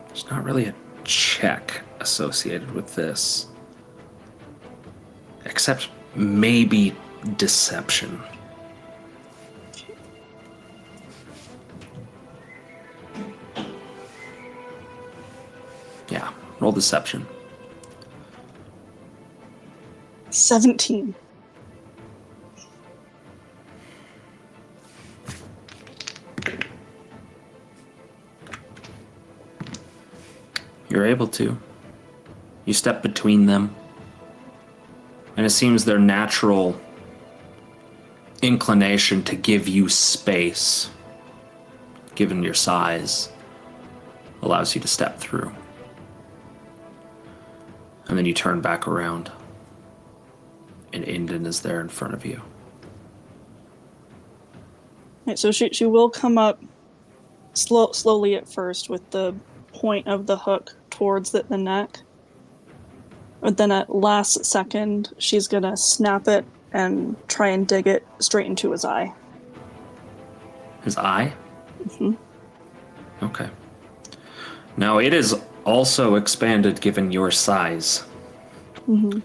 There's not really a check associated with this, except maybe deception. Yeah, roll deception. 17. You're able to. You step between them, and it seems their natural inclination to give you space, given your size, allows you to step through. And then you turn back around, and Indon is there in front of you. Right, so she will come up slowly at first with the point of the hook towards the neck. But then at last second, she's gonna snap it and try and dig it straight into his eye. His eye? Mm-hmm. Okay. Now it is also expanded given your size. Mm-hmm.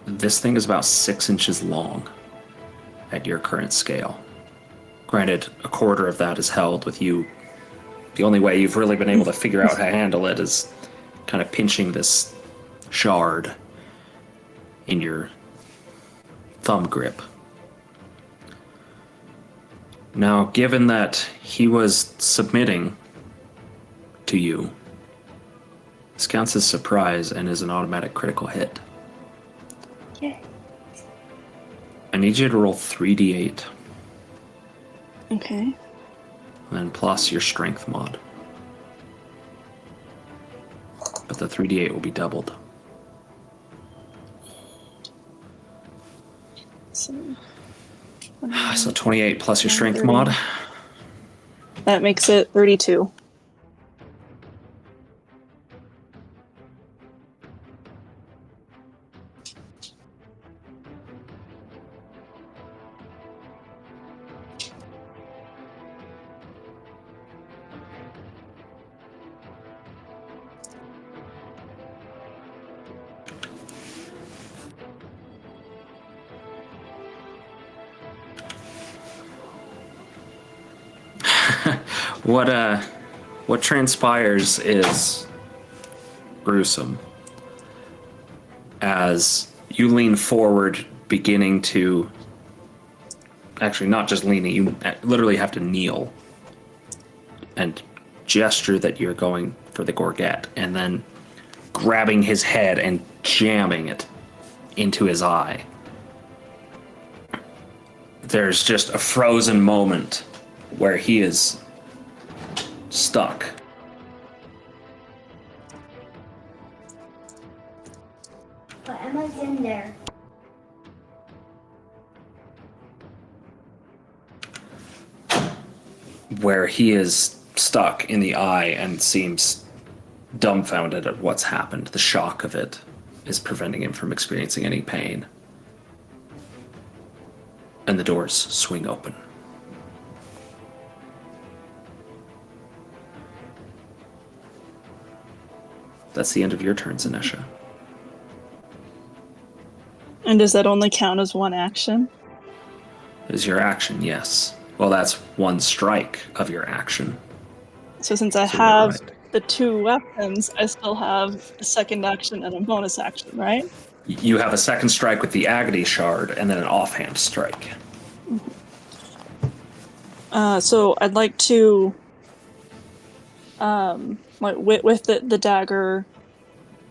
This thing is about 6 inches long at your current scale. Granted, a quarter of that is held with you. The only way you've really been able to figure out how to handle it is kind of pinching this shard in your thumb grip. Now, given that he was submitting to you, this counts as surprise and is an automatic critical hit. Yay. I need you to roll 3d8. Okay. And then plus your strength mod. But the 3d8 will be doubled. So 28 plus your strength 30. mod. That makes it 32. What transpires is gruesome. As you lean forward, beginning to... Actually, not just leaning, you literally have to kneel and gesture that you're going for the gorget, and then grabbing his head and jamming it into his eye. There's just a frozen moment where he is stuck. But Emma's in there. Where he is stuck in the eye and seems dumbfounded at what's happened. The shock of it is preventing him from experiencing any pain. And the doors swing open. That's the end of your turn, Zanesha. And does that only count as one action? Is your action, yes. Well, that's one strike of your action. So since I So you're have right. the 2 weapons, I still have a second action and a bonus action, right? You have a second strike with the agony shard, and then an offhand strike. So I'd like to, like with the dagger,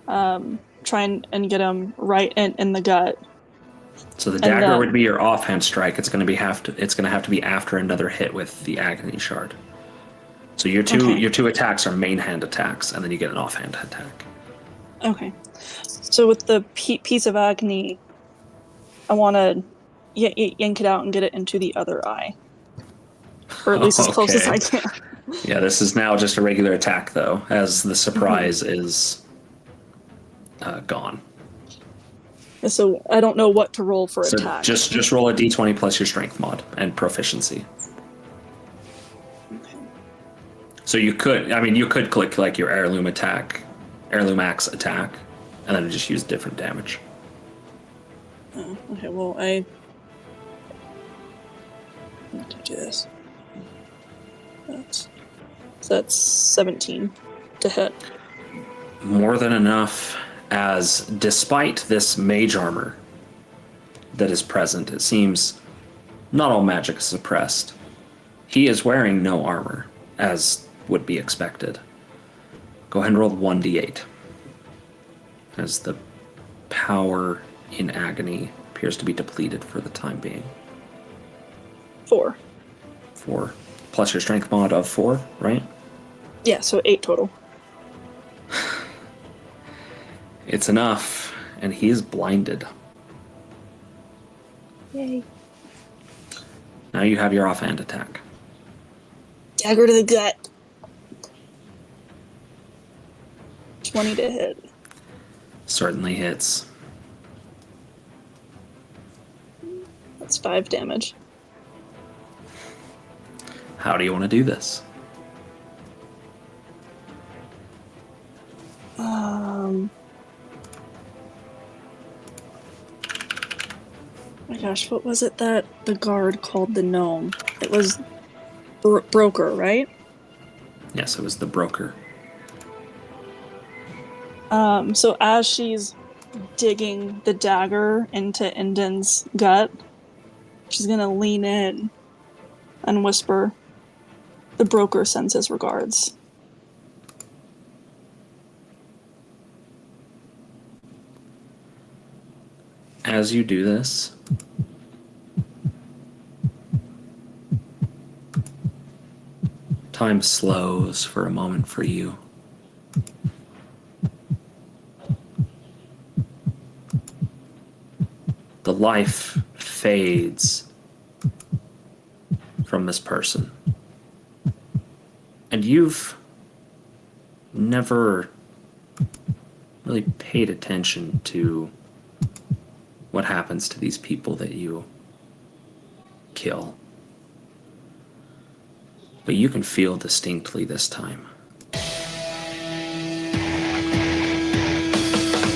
try and get him right in the gut. So the And dagger then- would be your offhand strike. It's going to have to be after another hit with the agony shard. So your two attacks are main hand attacks, and then you get an offhand attack. Okay. So with the piece of agony, I want to yank it out and get it into the other eye. Or at least as close as I can. Yeah, this is now just a regular attack, though, as the surprise is gone. So I don't know what to roll for So attack. just roll a d20 plus your strength mod and proficiency. So you could click like your heirloom axe attack, and then just use different damage. Oh, okay, well, I'm going to do this. That's 17 to hit. More than enough, as despite this mage armor that is present, it seems not all magic is suppressed. He is wearing no armor, as would be expected. Go ahead and roll 1d8. As the power in agony appears to be depleted for the time being. 4. 4. Plus your strength mod of 4, right? Yeah, so 8 total. It's enough, and he is blinded. Yay. Now you have your offhand attack. Dagger to the gut. 20 to hit. Certainly hits. That's 5 damage. How do you want to do this? My gosh, what was it that the guard called the gnome? It was broker, right? Yes, it was the broker. So as she's digging the dagger into Inden's gut, she's gonna lean in and whisper, "The broker sends his regards." As you do this, time slows for a moment for you. The life fades from this person. And you've never really paid attention to what happens to these people that you kill. But you can feel distinctly this time.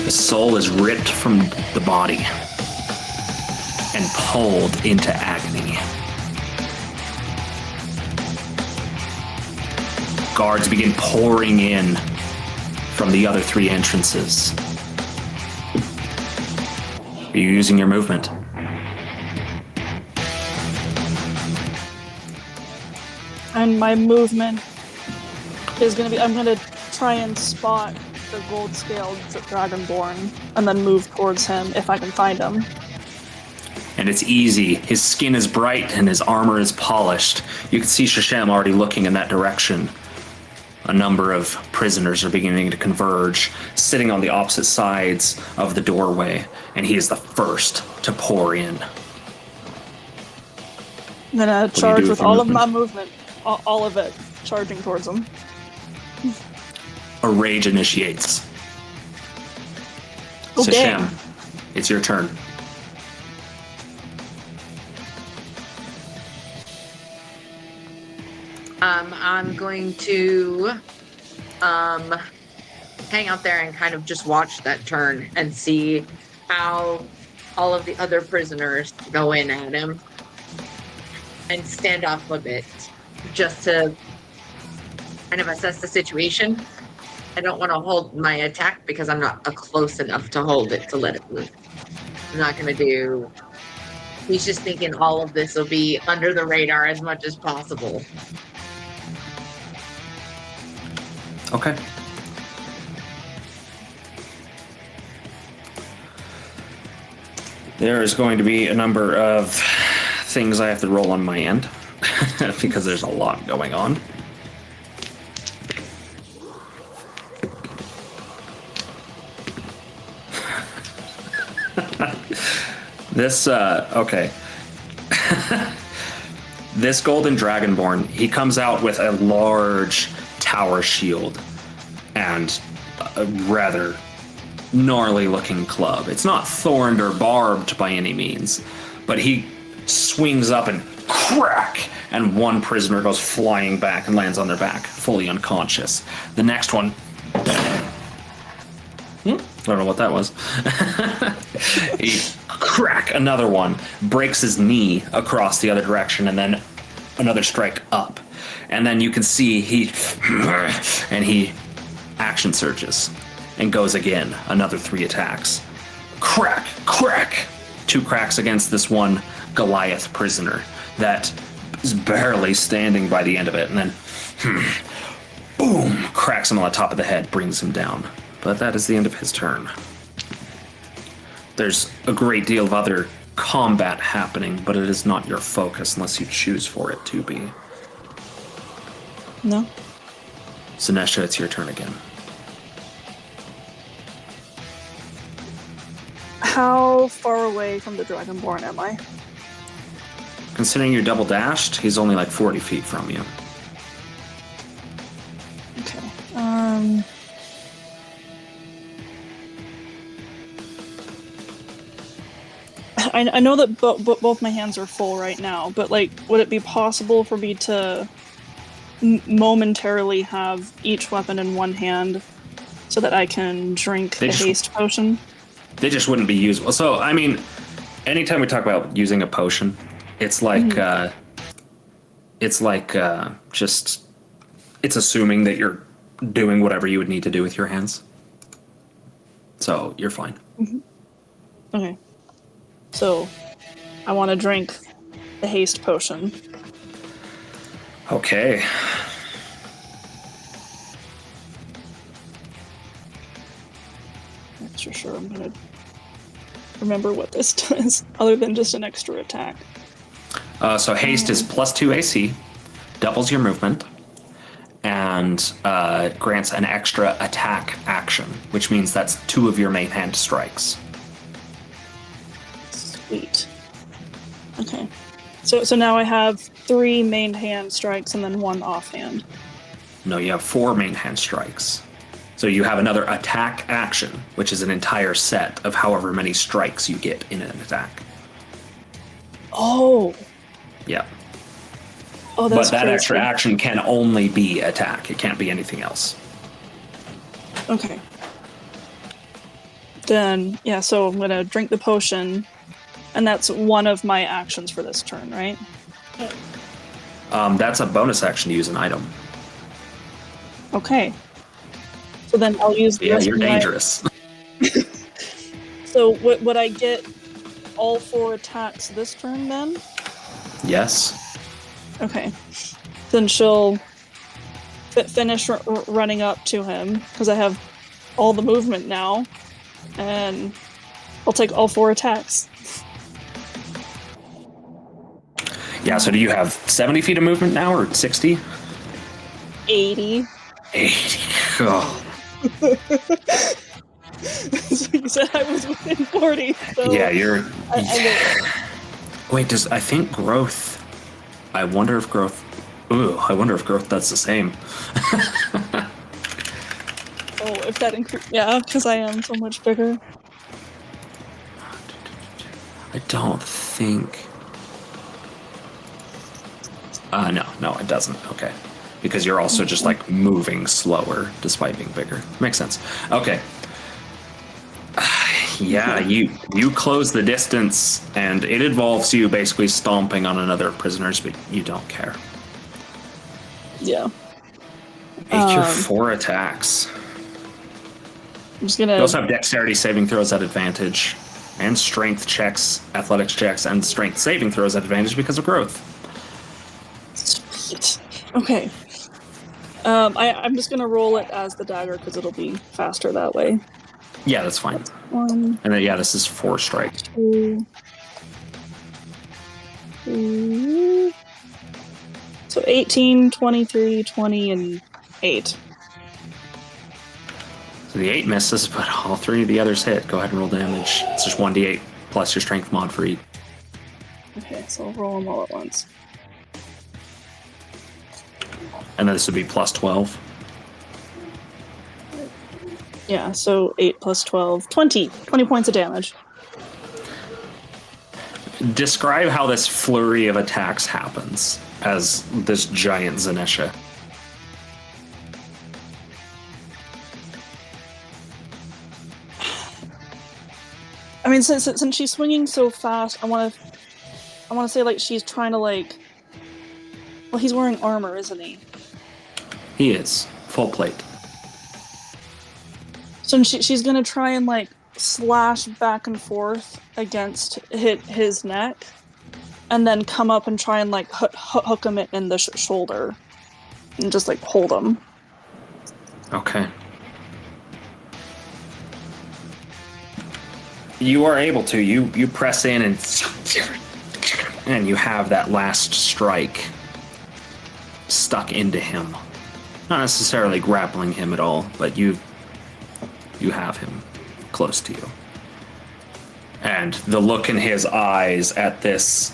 The soul is ripped from the body and pulled into agony. Guards begin pouring in from the other 3 entrances. Are you using your movement? And my movement is going to be, I'm going to try and spot the gold-scaled dragonborn and then move towards him if I can find him. And it's easy. His skin is bright and his armor is polished. You can see Sashem already looking in that direction. A number of prisoners are beginning to converge, sitting on the opposite sides of the doorway, and he is the first to pour in. I'm going to charge with all of my movement, all of it, charging towards him. A rage initiates. Okay. Sashem, it's your turn. I'm going to hang out there and kind of just watch that turn and see how all of the other prisoners go in at him and stand off a bit just to kind of assess the situation. I don't want to hold my attack because I'm not close enough to hold it to let it move. I'm not going to do... He's just thinking all of this will be under the radar as much as possible. Okay. There is going to be a number of things I have to roll on my end because there's a lot going on. Okay. This golden dragonborn, he comes out with a large tower shield and a rather gnarly looking club. It's not thorned or barbed by any means, but he swings up and crack, and one prisoner goes flying back and lands on their back, fully unconscious. The next one, I don't know what that was. He crack, another one, breaks his knee across the other direction, and then another strike up. And then you can see he action surges and goes again, another 3 attacks. Crack, crack. 2 cracks against this one Goliath prisoner that is barely standing by the end of it, and then boom, cracks him on the top of the head, brings him down. But that is the end of his turn. There's a great deal of other combat happening, but it is not your focus unless you choose for it to be. No. Zenesha, it's your turn again. How far away from the Dragonborn am I? Considering you're double dashed, he's only like 40 feet from you. Okay. I know that both my hands are full right now, but like, would it be possible for me to momentarily have each weapon in one hand so that I can drink the haste potion? They just wouldn't be usable. So, I mean, anytime we talk about using a potion, it's like, it's assuming that you're doing whatever you would need to do with your hands. So, you're fine. Mm-hmm. Okay. So, I want to drink the haste potion. Okay. Not sure I'm gonna remember what this does, other than just an extra attack. So haste is +2 AC, doubles your movement, and grants an extra attack action, which means that's 2 of your main hand strikes. Sweet. Okay. So now I have 3 main hand strikes and then 1 offhand. No, you have 4 main hand strikes. So you have another attack action, which is an entire set of however many strikes you get in an attack. Oh. Yeah. Oh, that's But that crazy. extra action can only be attack. It can't be anything else. Okay. Then, yeah, so I'm gonna drink the potion, and that's one of my actions for this turn, right? That's a bonus action to use an item. Okay. So then I'll use the Yeah, rest you're of my- dangerous. So would I get all 4 attacks this turn then? Yes. Okay. Then she'll finish running up to him because I have all the movement now, and I'll take all 4 attacks. Yeah, so do you have 70 feet of movement now or 60? 80. 80. Oh. So you said I was within 40. So Yeah, you're. I Wait, I think growth. I wonder if growth. Ooh, I wonder if growth does the same. if that increases. Yeah, because I am so much bigger. I don't think. No, it doesn't. Okay. Because you're also just like moving slower despite being bigger. Makes sense. Okay. Yeah, you close the distance and it involves you basically stomping on another prisoners, but you don't care. Yeah. Make your 4 attacks. I'm just gonna. You also have dexterity saving throws at advantage, and strength checks, athletics checks, and strength saving throws at advantage because of growth. Sweet. Okay. I'm just gonna roll it as the dagger because it'll be faster that way. Yeah, that's fine. 1, And then, yeah, this is 4 strike. 2, 3. So 18, 23, 20, and 8. So the 8 misses, but all 3 of the others hit. Go ahead and roll damage. It's just 1d8 plus your strength mod for each. Okay, so I'll roll them all at once. And then this would be plus 12. Yeah, so 8 plus 12, 20. 20 points of damage. Describe how this flurry of attacks happens as this giant Zenesha. I mean, since she's swinging so fast, I want to say like she's trying to like. Well, he's wearing armor, isn't he? He is. Full plate. So she's gonna try and like slash back and forth against his neck, and then come up and try and like hook him in the shoulder, and just like hold him. Okay. You are able to. You press in and you have that last strike stuck into him. Not necessarily grappling him at all, but you have him close to you. And the look in his eyes at this,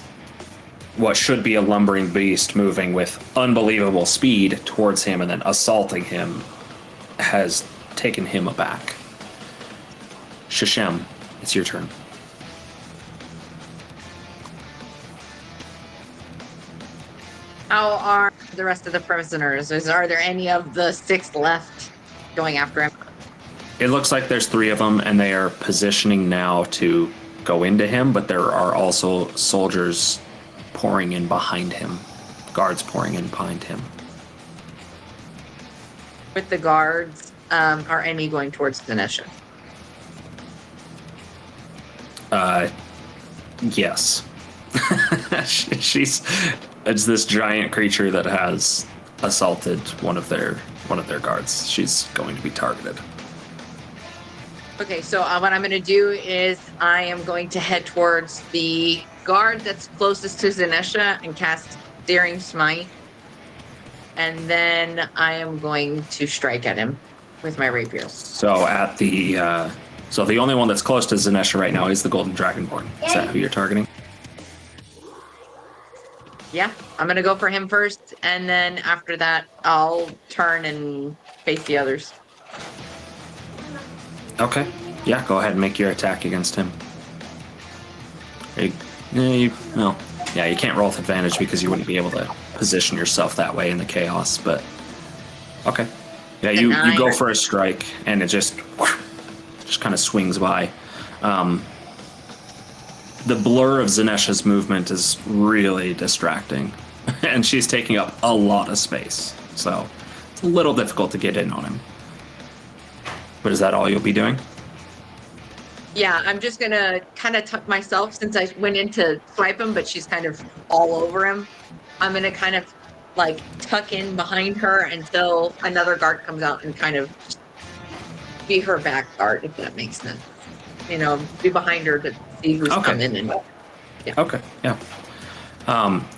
what should be a lumbering beast moving with unbelievable speed towards him and then assaulting him, has taken him aback. Sashem, it's your turn. How are the rest of the prisoners? Are there any of the 6 left going after him? It looks like there's 3 of them, and they are positioning now to go into him, but there are also soldiers pouring in behind him, guards pouring in behind him. With the guards, are any going towards Zenesha? Yes. It's this giant creature that has assaulted one of their guards. She's going to be targeted. Okay, so what I'm going to do is I am going to head towards the guard that's closest to Zenesha and cast Daring Smite. And then I am going to strike at him with my rapier. So at the the only one that's close to Zanesha right now is the Golden Dragonborn. Is that who you're targeting? Yeah, I'm going to go for him first. And then after that, I'll turn and face the others. Okay. Yeah, go ahead and make your attack against him. You can't roll with advantage because you wouldn't be able to position yourself that way in the chaos, but okay. Yeah, you go for a strike and it just kind of swings by. The blur of Zenesha's movement is really distracting, and she's taking up a lot of space. So it's a little difficult to get in on him. But is that all you'll be doing? Yeah, I'm just gonna kind of tuck myself since I went in to swipe him, but she's kind of all over him. I'm gonna kind of like tuck in behind her until another guard comes out and kind of be her back guard, if that makes sense. You know, be behind her to see who's coming. And yeah. Okay, yeah.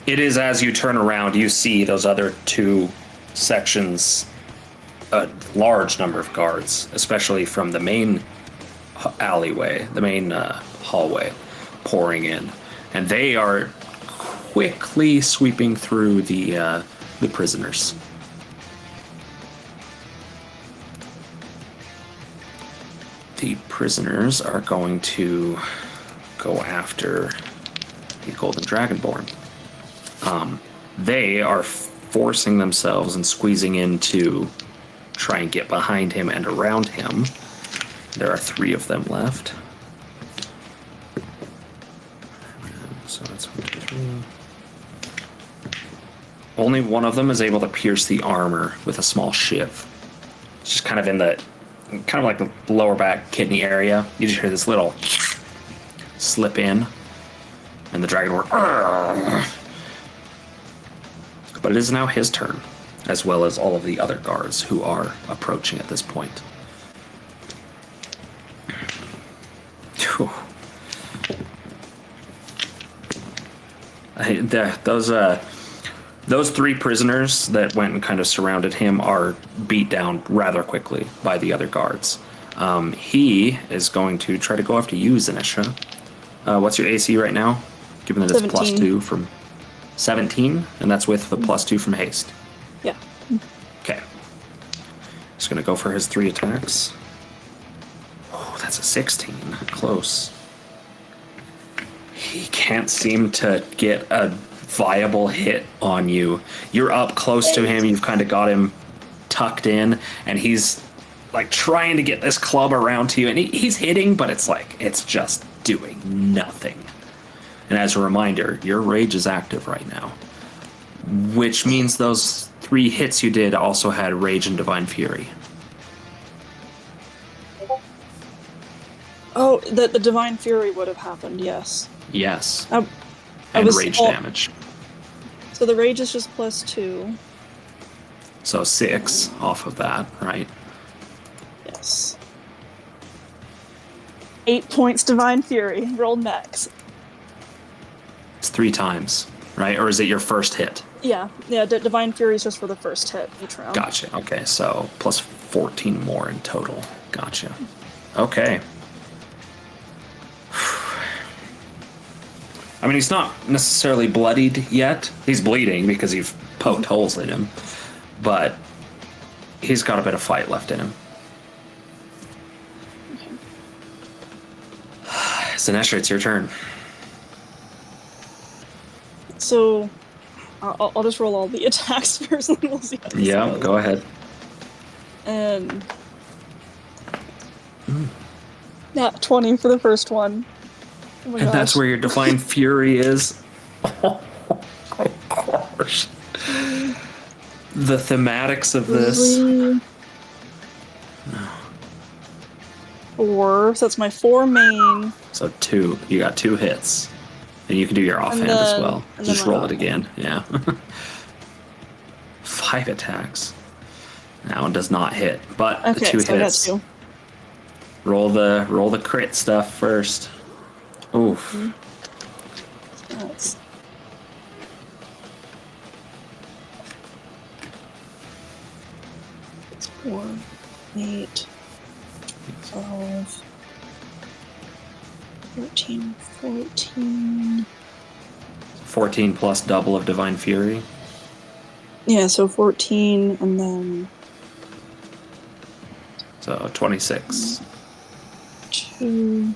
It is as you turn around, you see those other two sections, a large number of guards, especially from the main alleyway, the main hallway, pouring in. And they are quickly sweeping through the prisoners. The prisoners are going to go after the Golden Dragonborn. They are forcing themselves and squeezing in to try and get behind him and around him. There are 3 of them left. So that's 1, 2, 3. Only one of them is able to pierce the armor with a small shiv. It's just kind of in the, kind of like the lower back kidney area. You just hear this little slip in, and the Dragonborn. But it is now his turn, as well as all of the other guards who are approaching at this point. Whew. Those 3 prisoners that went and kind of surrounded him are beat down rather quickly by the other guards. He is going to try to go after you, Zenesha. What's your AC right now? Given that it's 17. +2 from 17, and that's with the +2 from haste. Yeah. Okay. He's going to go for his 3 attacks. Oh, that's a 16. Close. He can't seem to get a viable hit on you. You're up close to him. You've kind of got him tucked in, and he's like trying to get this club around to you, and he's hitting, but it's like, it's just doing nothing. And as a reminder, your rage is active right now, which means those 3 hits you did also had rage and divine fury. Oh, the divine fury would have happened. Yes. Yes. I and was rage damage. So the rage is just +2. So 6 off of that, right? Yes. 8 points divine fury. Rolled max. It's 3 times, right? Or is it your first hit? Yeah. Divine fury is just for the first hit each round. Gotcha. Okay, so plus 14 more in total. Gotcha. Okay. I mean, he's not necessarily bloodied yet. He's bleeding because you've poked holes in him. But he's got a bit of fight left in him. Zanesha, it's your turn. So, I'll just roll all the attacks first, and we'll see. Yeah, go ahead. And yeah, 20 for the first one. Oh my And gosh. that's where your divine fury is. Oh, of course. The thematics of this. 4. So that's my 4 main. So 2. You got 2 hits. And you can do your offhand then- as well. and then Just my roll it offhand. again. Yeah. 5 attacks. That one does not hit, but the Okay, 2 so I got hits. 2. Roll the crit stuff first. Oof. That's 4, 8, 12, 13, 14. 14 plus double of divine fury. Yeah, so 14, and then So 26. 2.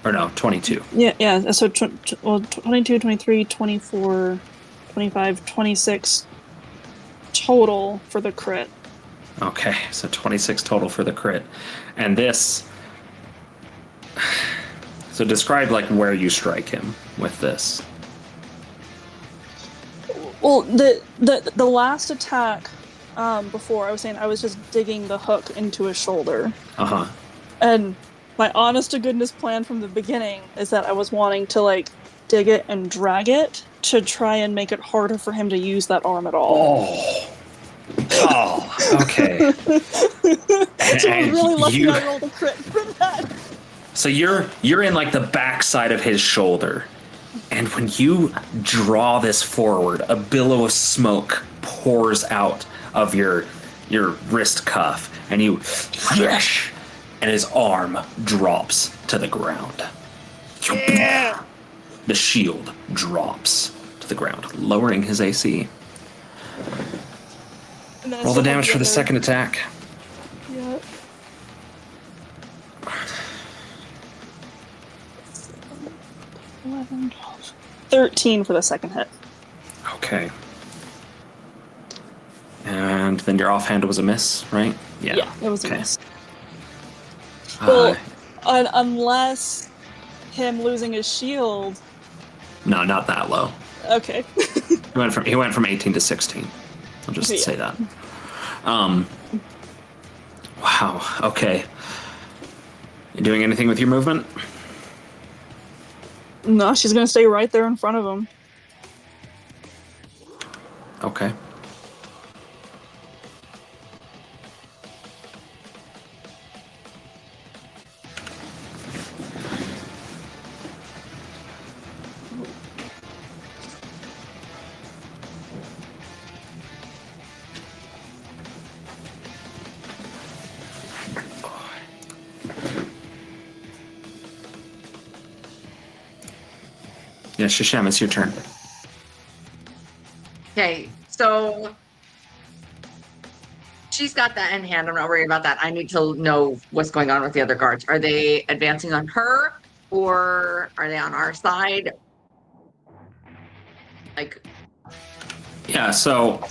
Or no, 22. Yeah, so 22, 23, 24, 25, 26 total for the crit. Okay, so 26 total for the crit. And this... So describe like where you strike him with this. Well, the last attack before, I was saying I was just digging the hook into his shoulder. Uh-huh. And my honest to goodness plan from the beginning is that I was wanting to, like, dig it and drag it to try and make it harder for him to use that arm at all. Oh, okay. So I was really lucky you, I rolled a crit for that. so you're in like the backside of his shoulder, and when you draw this forward, a billow of smoke pours out of your wrist cuff, and you yes, and his arm drops to the ground. Yeah. The shield drops to the ground, lowering his AC. And then I Roll the still have damage for the other- second attack. Yeah. 11, 12, 13 for the second hit. Okay. And then your offhand was a miss, right? Yeah, it was a Okay. miss. Uh, Well, unless him losing his shield. no, not that low. Okay. He went from 18 to 16. I'll just Yeah. say that. Wow. Okay. You doing anything with your movement? No, she's gonna stay right there in front of him. Okay. Yeah, Sashem, it's your turn. Okay, so she's got that in hand. I'm not worried about that. I need to know what's going on with the other guards. Are they advancing on her, or are they on our side? Like, Yeah, so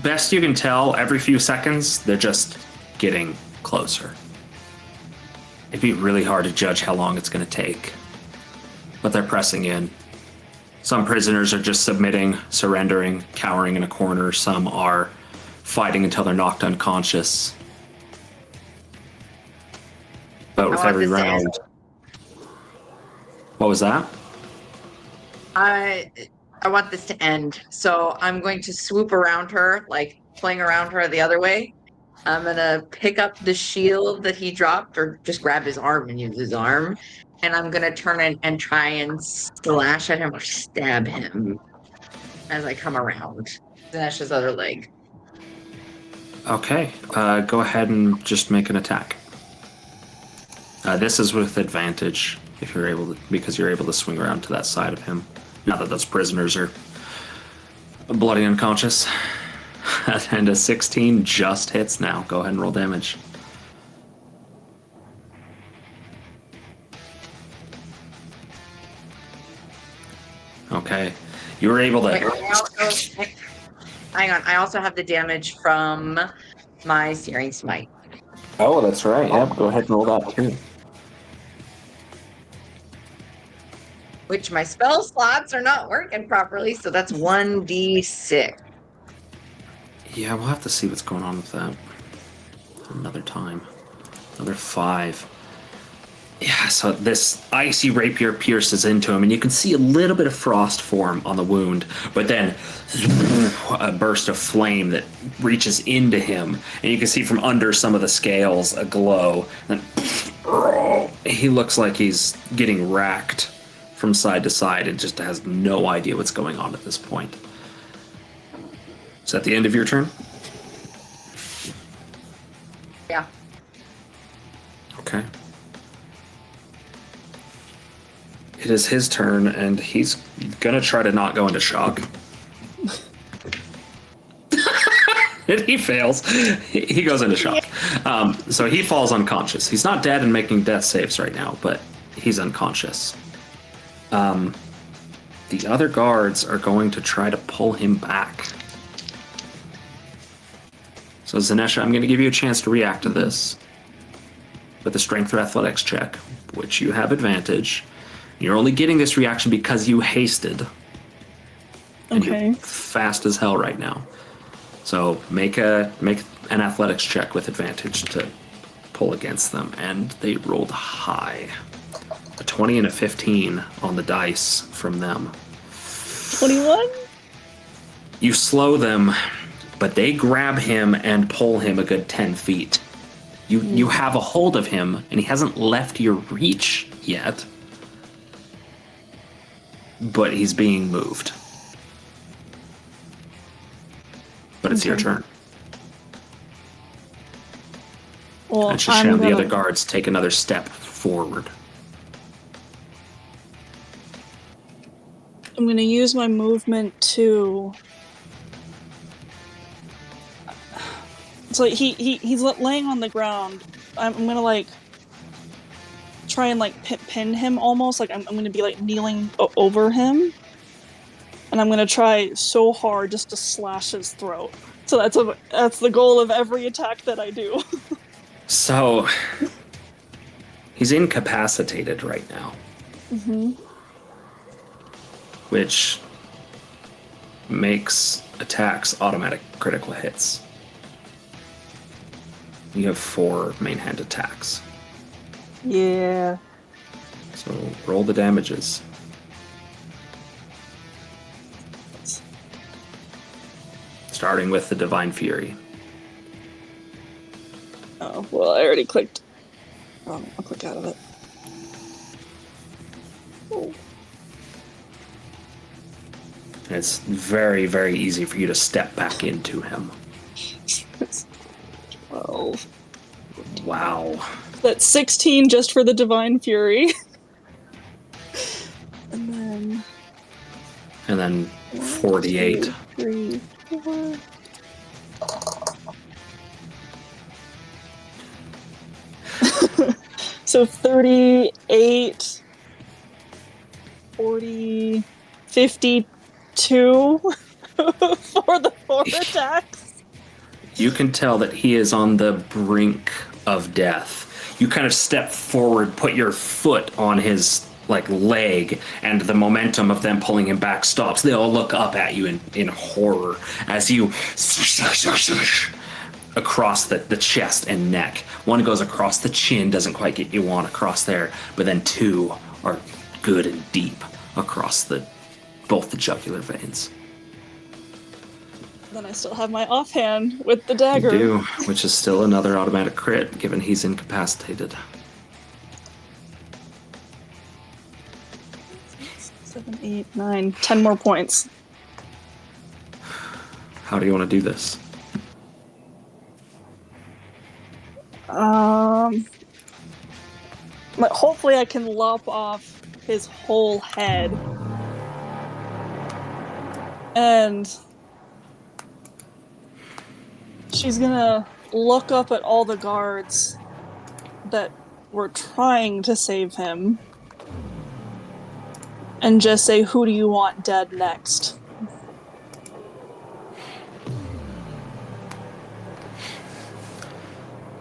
best you can tell, every few seconds, they're just getting closer. It'd be really hard to judge how long it's going to take, but they're pressing in. Some prisoners are just submitting, surrendering, cowering in a corner. Some are fighting until they're knocked unconscious. But with want every this to end. round... What was that? I want this to end. So I'm going to swoop around her, like playing around her the other way. I'm gonna pick up the shield that he dropped, or just grab his arm and use his arm. And I'm gonna turn and try and slash at him or stab him as I come around. Zanesha's other leg. Okay, go ahead and just make an attack. This is with advantage if you're able to, because you're able to swing around to that side of him. Now that those prisoners are bloody unconscious. And a 16 just hits now. Go ahead and roll damage. Okay, you were able to. Wait, hang on. I also have the damage from my Searing Smite. Oh, that's right. Yep, go ahead and roll that too. Which my spell slots are not working properly, so that's 1d6. Yeah, we'll have to see what's going on with that another time. Another 5. Yeah, so this icy rapier pierces into him, and you can see a little bit of frost form on the wound, but then a burst of flame that reaches into him, and you can see from under some of the scales a glow. And he looks like he's getting racked from side to side and just has no idea what's going on at this point. Is that the end of your turn? Yeah. Okay. It is his turn, and he's gonna try to not go into shock. If he fails, he goes into shock. So he falls unconscious. He's not dead and making death saves right now, but he's unconscious. The other guards are going to try to pull him back. So Zenesha, I'm going to give you a chance to react to this with a strength or athletics check, which you have advantage. You're only getting this reaction because you hasted. And Okay. you're fast as hell right now. So make an athletics check with advantage to pull against them, and they rolled high. A 20 and a 15 on the dice from them. 21? You slow them, but they grab him and pull him a good 10 feet. You have a hold of him, and he hasn't left your reach yet. But he's being moved. But it's your turn. Well, And Sashem, the other guards, take another step forward. I'm going to use my movement to... So he's laying on the ground. I'm going to, like, try and, like, pin him almost. Like, I'm going to be, like, kneeling over him. And I'm going to try so hard just to slash his throat. So that's the goal of every attack that I do. So, he's incapacitated right now. Mm-hmm. Which makes attacks automatic critical hits. You have 4 main hand attacks. Yeah. So roll the damages. Starting with the Divine Fury. Oh, well, I already clicked. I'll click out of it. Oh. It's very, very easy for you to step back into him. 12. Wow. That's 16 just for the Divine Fury. And then 48. 2, 3, 4. So 38, 40, 52 for the 4 attacks. You can tell that he is on the brink of death. You kind of step forward, put your foot on his leg, and the momentum of them pulling him back stops. They all look up at you in horror as you across the chest and neck. One goes across the chin, doesn't quite get you one across there, but then 2 are good and deep across both the jugular veins. Then I still have my offhand with the dagger. You do, which is still another automatic crit, given he's incapacitated. 7, 8, 9, 10 more points. How do you want to do this? But hopefully I can lop off his whole head. And she's gonna look up at all the guards that were trying to save him and just say, "Who do you want dead next?"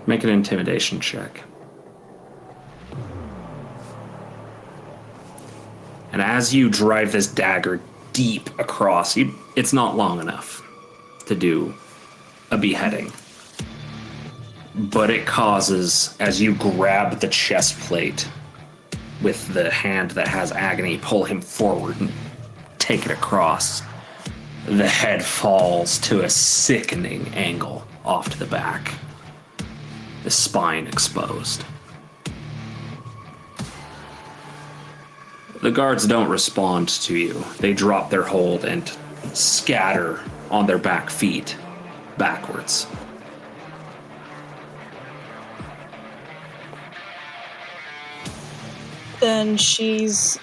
Make an intimidation check. And as you drive this dagger deep across, it's not long enough to do a beheading. But it causes, as you grab the chest plate with the hand that has agony, pull him forward and take it across, the head falls to a sickening angle off to the back, the spine exposed. The guards don't respond to you. They drop their hold and scatter on their back feet backwards. Then she's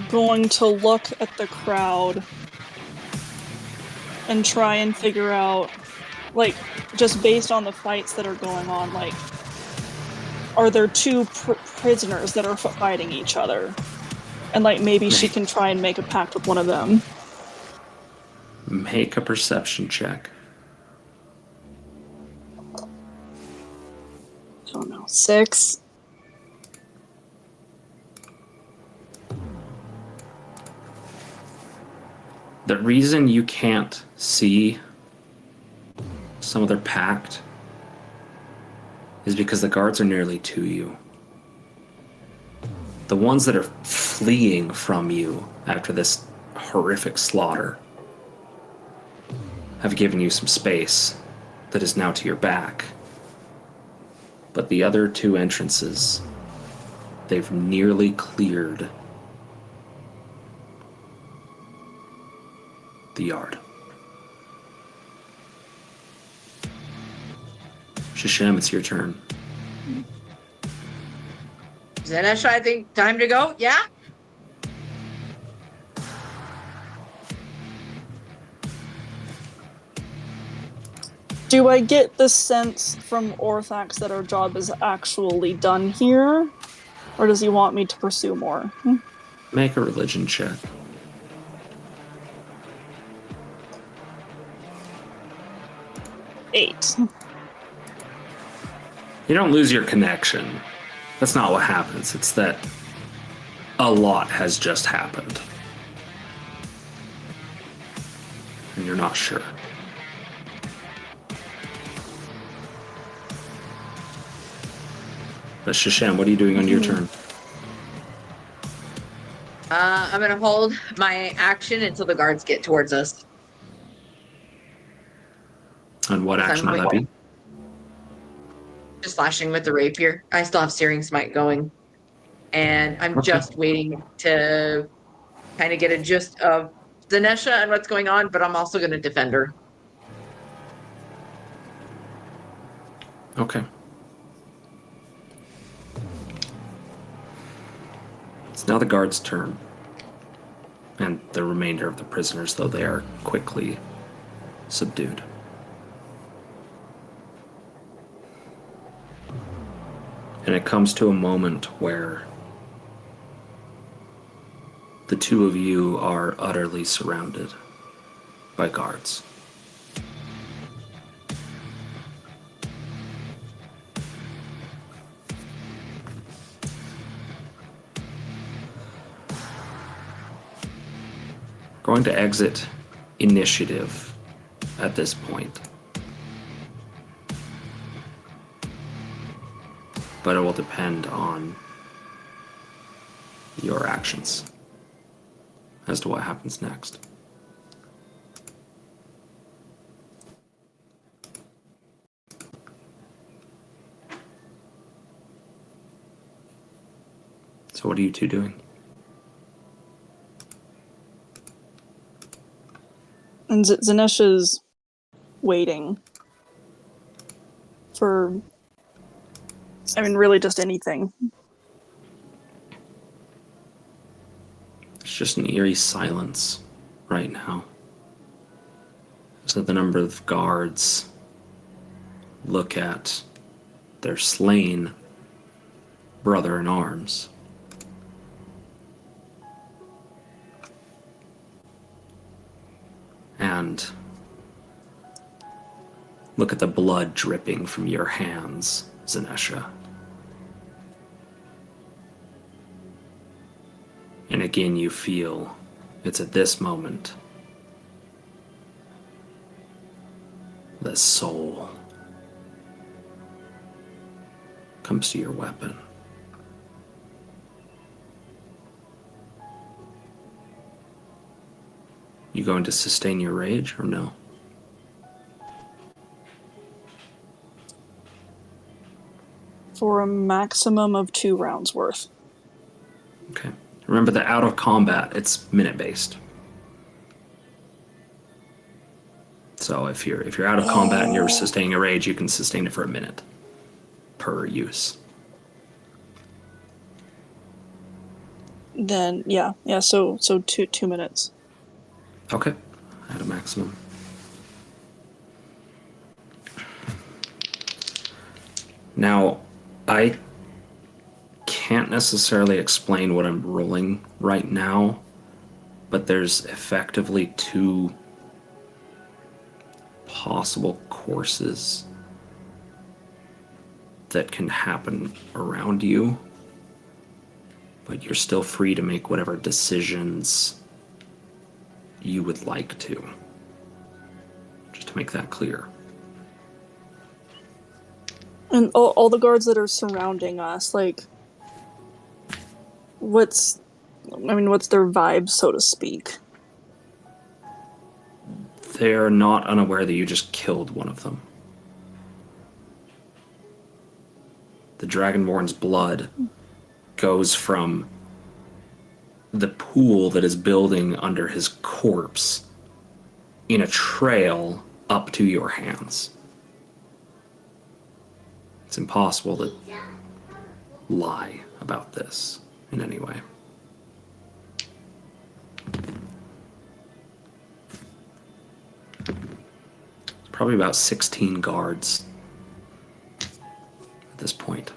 going to look at the crowd and try and figure out, just based on the fights that are going on, are there 2 prisoners that are fighting each other? And, maybe she can try and make a pact with one of them. Make a perception check. I don't know, 6? The reason you can't see some of their pact is because the guards are nearly to you. The ones that are fleeing from you after this horrific slaughter have given you some space that is now to your back. But the other two entrances, they've nearly cleared the yard. Sashem, it's your turn. Zenesha, I think time to go. Yeah? Do I get the sense from Orthax that our job is actually done here? Or does he want me to pursue more? Make a religion check. Eight. You don't lose your connection. That's not what happens. It's that a lot has just happened. And you're not sure. But Sashem, what are you doing on your turn? I'm going to hold my action until the guards get towards us. And what action will that be? Just slashing with the rapier. I still have Searing Smite going. And I'm Okay. just waiting to kind of get a gist of Zenesha and what's going on, but I'm also going to defend her. Okay. It's now the guard's turn. And the remainder of the prisoners, though they are quickly subdued. And it comes to a moment where the two of you are utterly surrounded by guards. Going to exit initiative at this point. But it will depend on your actions as to what happens next. So what are you two doing? And Zanesha's waiting for, I mean, really just anything. It's just an eerie silence right now. So the number of guards look at their slain brother in arms. And look at the blood dripping from your hands, Zenesha. And again, you feel it's at this moment that soul comes to your weapon. You going to sustain your rage or no? For a maximum of 2 rounds worth. Okay. Remember that out of combat, it's minute based. So if you're out of combat and you're sustaining a rage, you can sustain it for a minute per use. Then so 2 minutes. Okay. At a maximum. Now, I can't necessarily explain what I'm rolling right now, but there's effectively 2 possible courses that can happen around you, but you're still free to make whatever decisions you would like to. Just to make that clear. And all the guards that are surrounding us, like, what's their vibe, so to speak? They're not unaware that you just killed one of them. The Dragonborn's blood goes from the pool that is building under his corpse in a trail up to your hands. It's impossible to lie about this in any way. Probably about 16 guards at this point.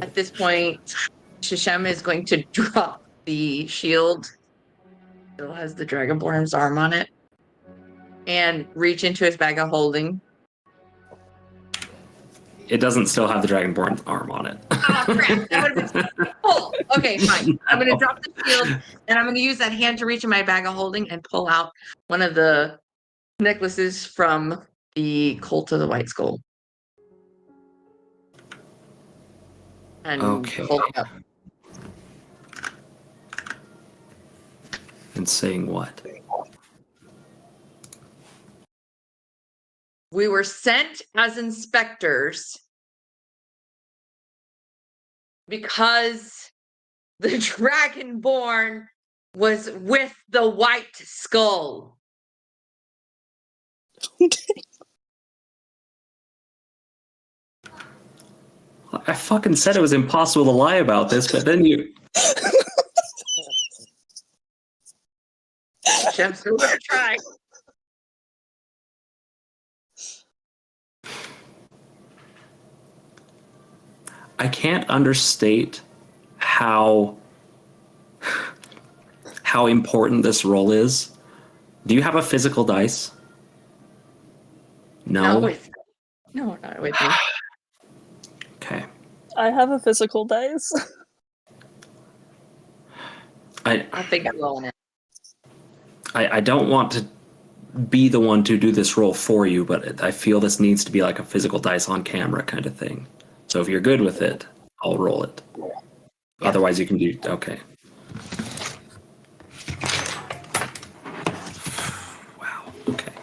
At this point, Sashem is going to drop the shield. Still has the Dragonborn's arm on it. And reach into his bag of holding. It doesn't still have the Dragonborn arm on it. Oh, crap. That would have been cool. Okay, fine. I'm going to drop the shield, and I'm going to use that hand to reach in my bag of holding and pull out one of the necklaces from the Cult of the White Skull. And Okay. hold it up. And saying what? We were sent as inspectors because the Dragonborn was with the White Skull. I fucking said it was impossible to lie about this, but then you... I'm still gonna try. I can't understate how important this role is. Do you have a physical dice? No? Not with me. Okay. I have a physical dice. I'll think I'm rolling it. I don't want to be the one to do this roll for you, but I feel this needs to be like a physical dice on camera kind of thing. So if you're good with it, I'll roll it. Yeah. Otherwise you can do... Okay. Wow. Okay.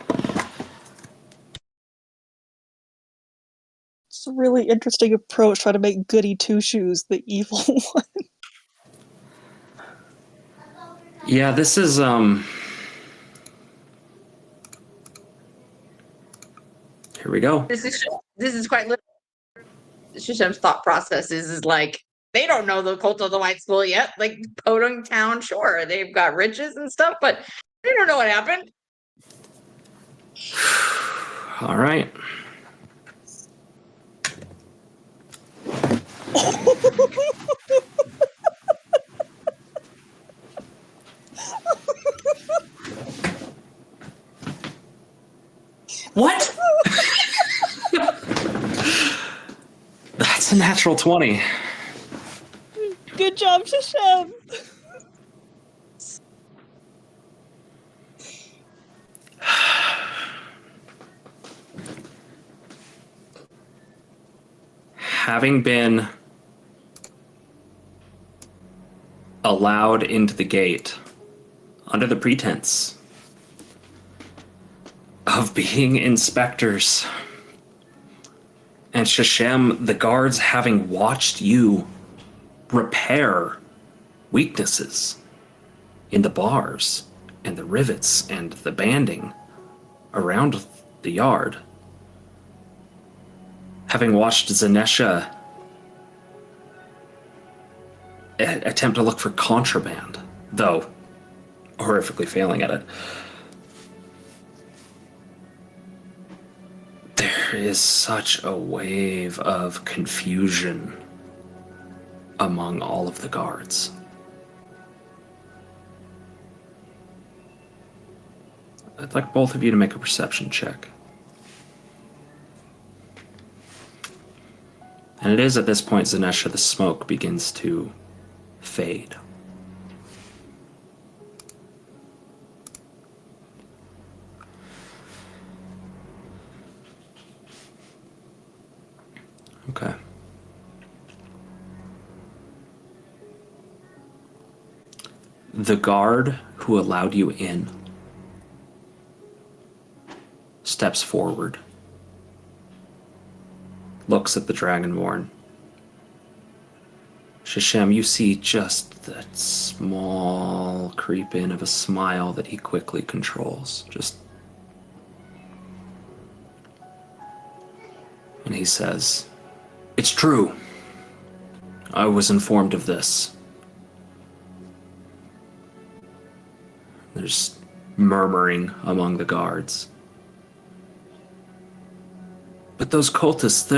It's a really interesting approach, trying to make Goody Two-Shoes the evil one. Yeah, this is... Here we go. This is quite literal. Shishem's thought process is like, they don't know the Cult of the White Skull yet. Like, Podunk Town, sure, they've got riches and stuff, but they don't know what happened. All right. What? That's a natural 20. Good job, Sashem! Having been allowed into the gate under the pretense of being inspectors, and Sashem, the guards having watched you repair weaknesses in the bars and the rivets and the banding around the yard, having watched Zenesha attempt to look for contraband, though horrifically failing at it, there is such a wave of confusion among all of the guards. I'd like both of you to make a perception check. And it is at this point, Zenesha, the smoke begins to fade. Okay. The guard who allowed you in steps forward, looks at the Dragonborn. Sashem, you see just that small creep in of a smile that he quickly controls. And he says, "It's true. I was informed of this." There's murmuring among the guards. But those cultists,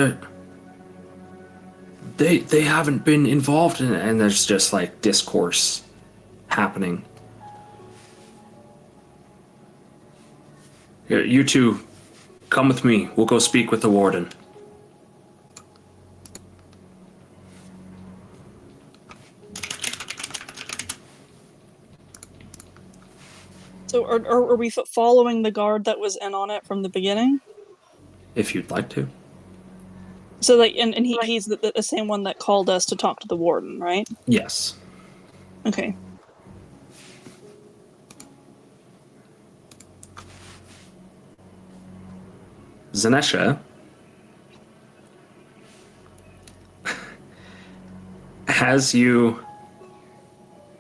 they haven't been involved in it, and there's just like discourse happening. Here, you two, come with me. We'll go speak with the warden. So are we following the guard that was in on it from the beginning? If you'd like to. So like, and he's the same one that called us to talk to the warden, right? Yes. Okay. Zanesha, as you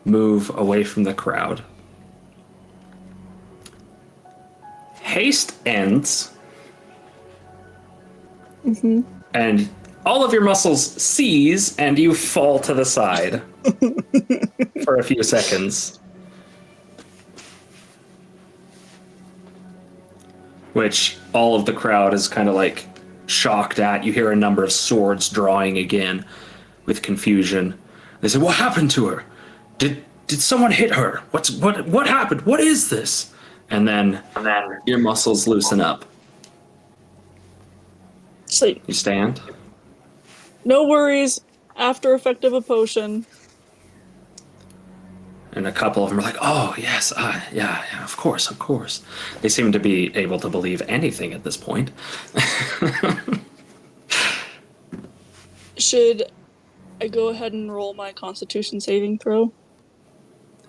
move away from the crowd, haste ends, and all of your muscles seize, and you fall to the side for a few seconds. Which all of the crowd is kind of like shocked at. You hear a number of swords drawing again with confusion. They say, "What happened to her? Did someone hit her? What happened? What is this?" And then your muscles loosen up. Sleep. You stand. No worries. After effect of a potion. And a couple of them are like, "Oh, yes, yeah, of course. They seem to be able to believe anything at this point. Should I go ahead and roll my Constitution saving throw?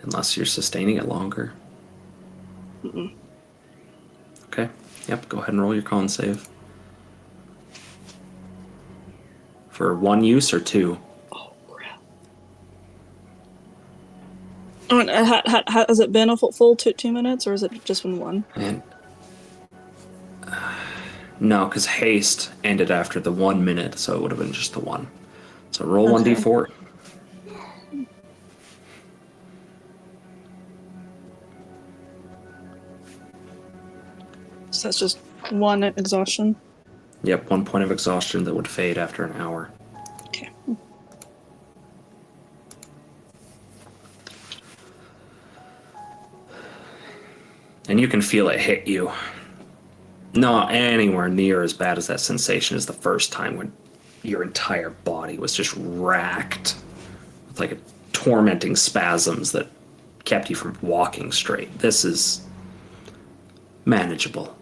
Unless you're sustaining it longer. Mm-mm. Okay, yep, go ahead and roll your con save. For one use or two? Oh, crap. Oh, and has it been a full 2 minutes, or is it just been one? And no, because haste ended after the 1 minute, so it would have been just the one. So roll Okay. 1d4. So that's just one exhaustion. Yep, 1 point of exhaustion that would fade after an hour. Okay. And you can feel it hit you. Not anywhere near as bad as that sensation as the first time when your entire body was just racked with like a tormenting spasms that kept you from walking straight. This is manageable.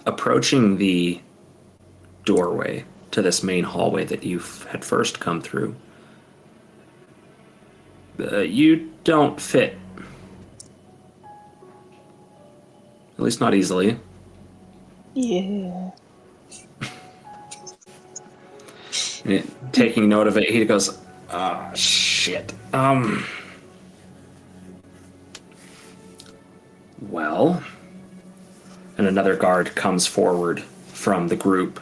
Approaching the doorway to this main hallway that you had first come through, you don't fit. At least not easily. Yeah. Taking note of it, he goes, "Ah, shit. Well," and another guard comes forward from the group.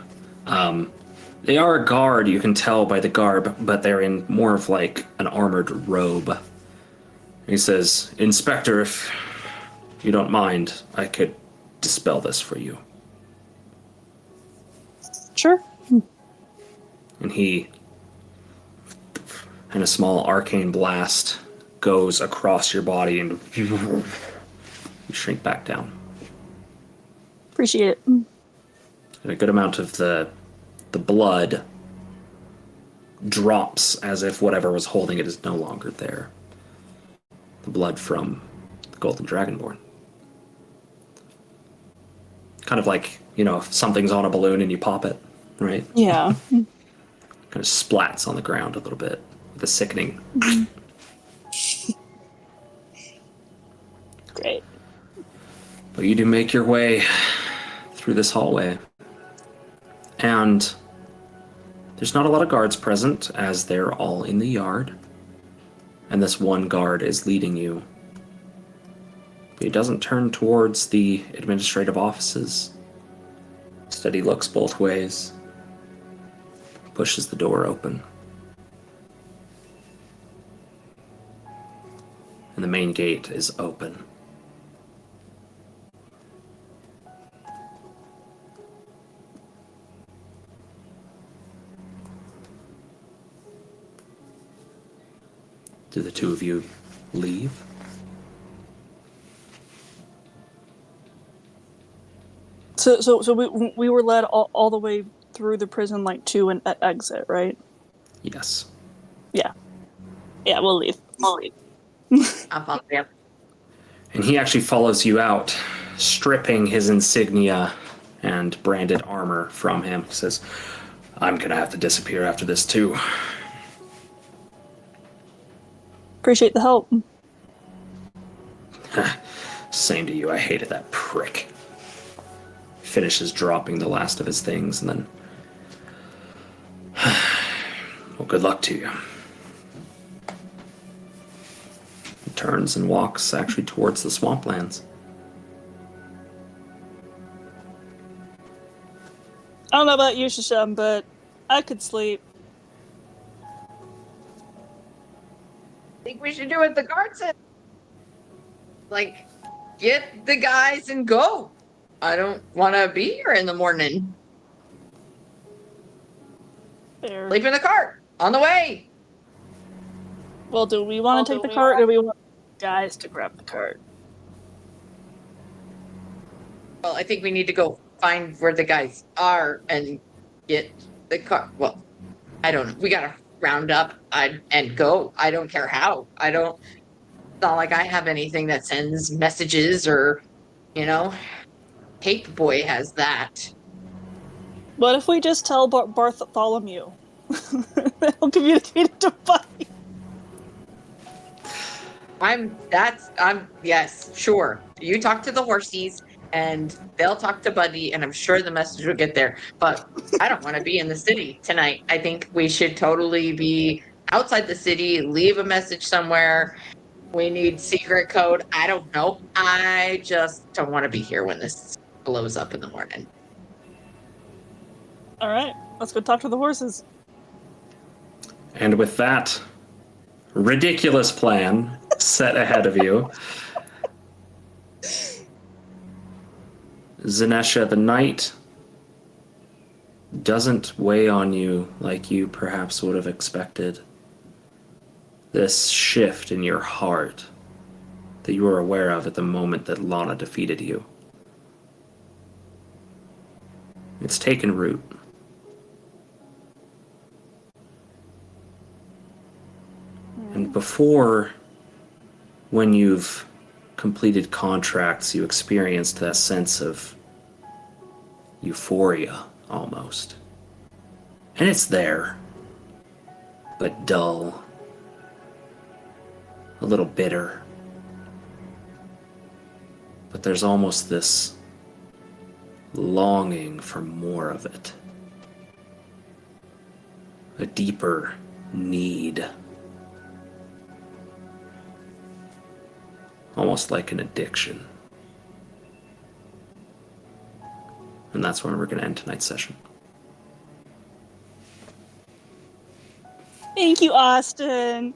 They are a guard, you can tell by the garb, but they're in more of like an armored robe. He says, "Inspector, if you don't mind, I could dispel this for you." Sure. And he, and a small arcane blast goes across your body and you shrink back down. Appreciate it. And a good amount of the blood drops as if whatever was holding it is no longer there. The blood from the Golden Dragonborn. Kind of like, if something's on a balloon and you pop it, right? Yeah. Kind of splats on the ground a little bit with a sickening. Great. But you do make your way through this hallway. And there's not a lot of guards present, as they're all in the yard. And this one guard is leading you. He doesn't turn towards the administrative offices. Instead, he looks both ways, pushes the door open. And the main gate is open. Do the two of you leave? So we were led all the way through the prison, like, to an exit, right? Yes. Yeah. Yeah, we'll leave. I'll follow you. And he actually follows you out, stripping his insignia and branded armor from him. He says, I'm gonna have to disappear after this too. Appreciate the help. Same to you, I hated that prick. Finishes dropping the last of his things and then... Well, good luck to you. He turns and walks actually towards the swamplands. I don't know about you, Sashem, but I could sleep. I think we should do what the guard said. Like, get the guys and go. I don't want to be here in the morning. Fair. Leave in the cart. On the way. Well, do we want to take the cart, or do we want guys to grab the cart? Well, I think we need to go find where the guys are and get the cart. Well, I don't know. We got to round up and go. I don't care how. It's not like I have anything that sends messages or, Cape Boy has that. What if we just tell Bartholomew? He'll communicate it to Buddy. Yes, sure. You talk to the horsies and they'll talk to Buddy and I'm sure the message will get there. But I don't want to be in the city tonight. I think we should totally be outside the city, leave a message somewhere. We need secret code. I don't know. I just don't want to be here when this blows up in the morning. All right, let's go talk to the horses. And with that ridiculous plan set ahead of you, Zenesha, the night doesn't weigh on you like you perhaps would have expected. This shift in your heart that you were aware of at the moment that Lana defeated you. It's taken root. And before, when you've completed contracts, you experienced that sense of euphoria, almost. And it's there, but dull. A little bitter. But there's almost this longing for more of it. A deeper need. Almost like an addiction. And that's where we're going to end tonight's session. Thank you, Austin.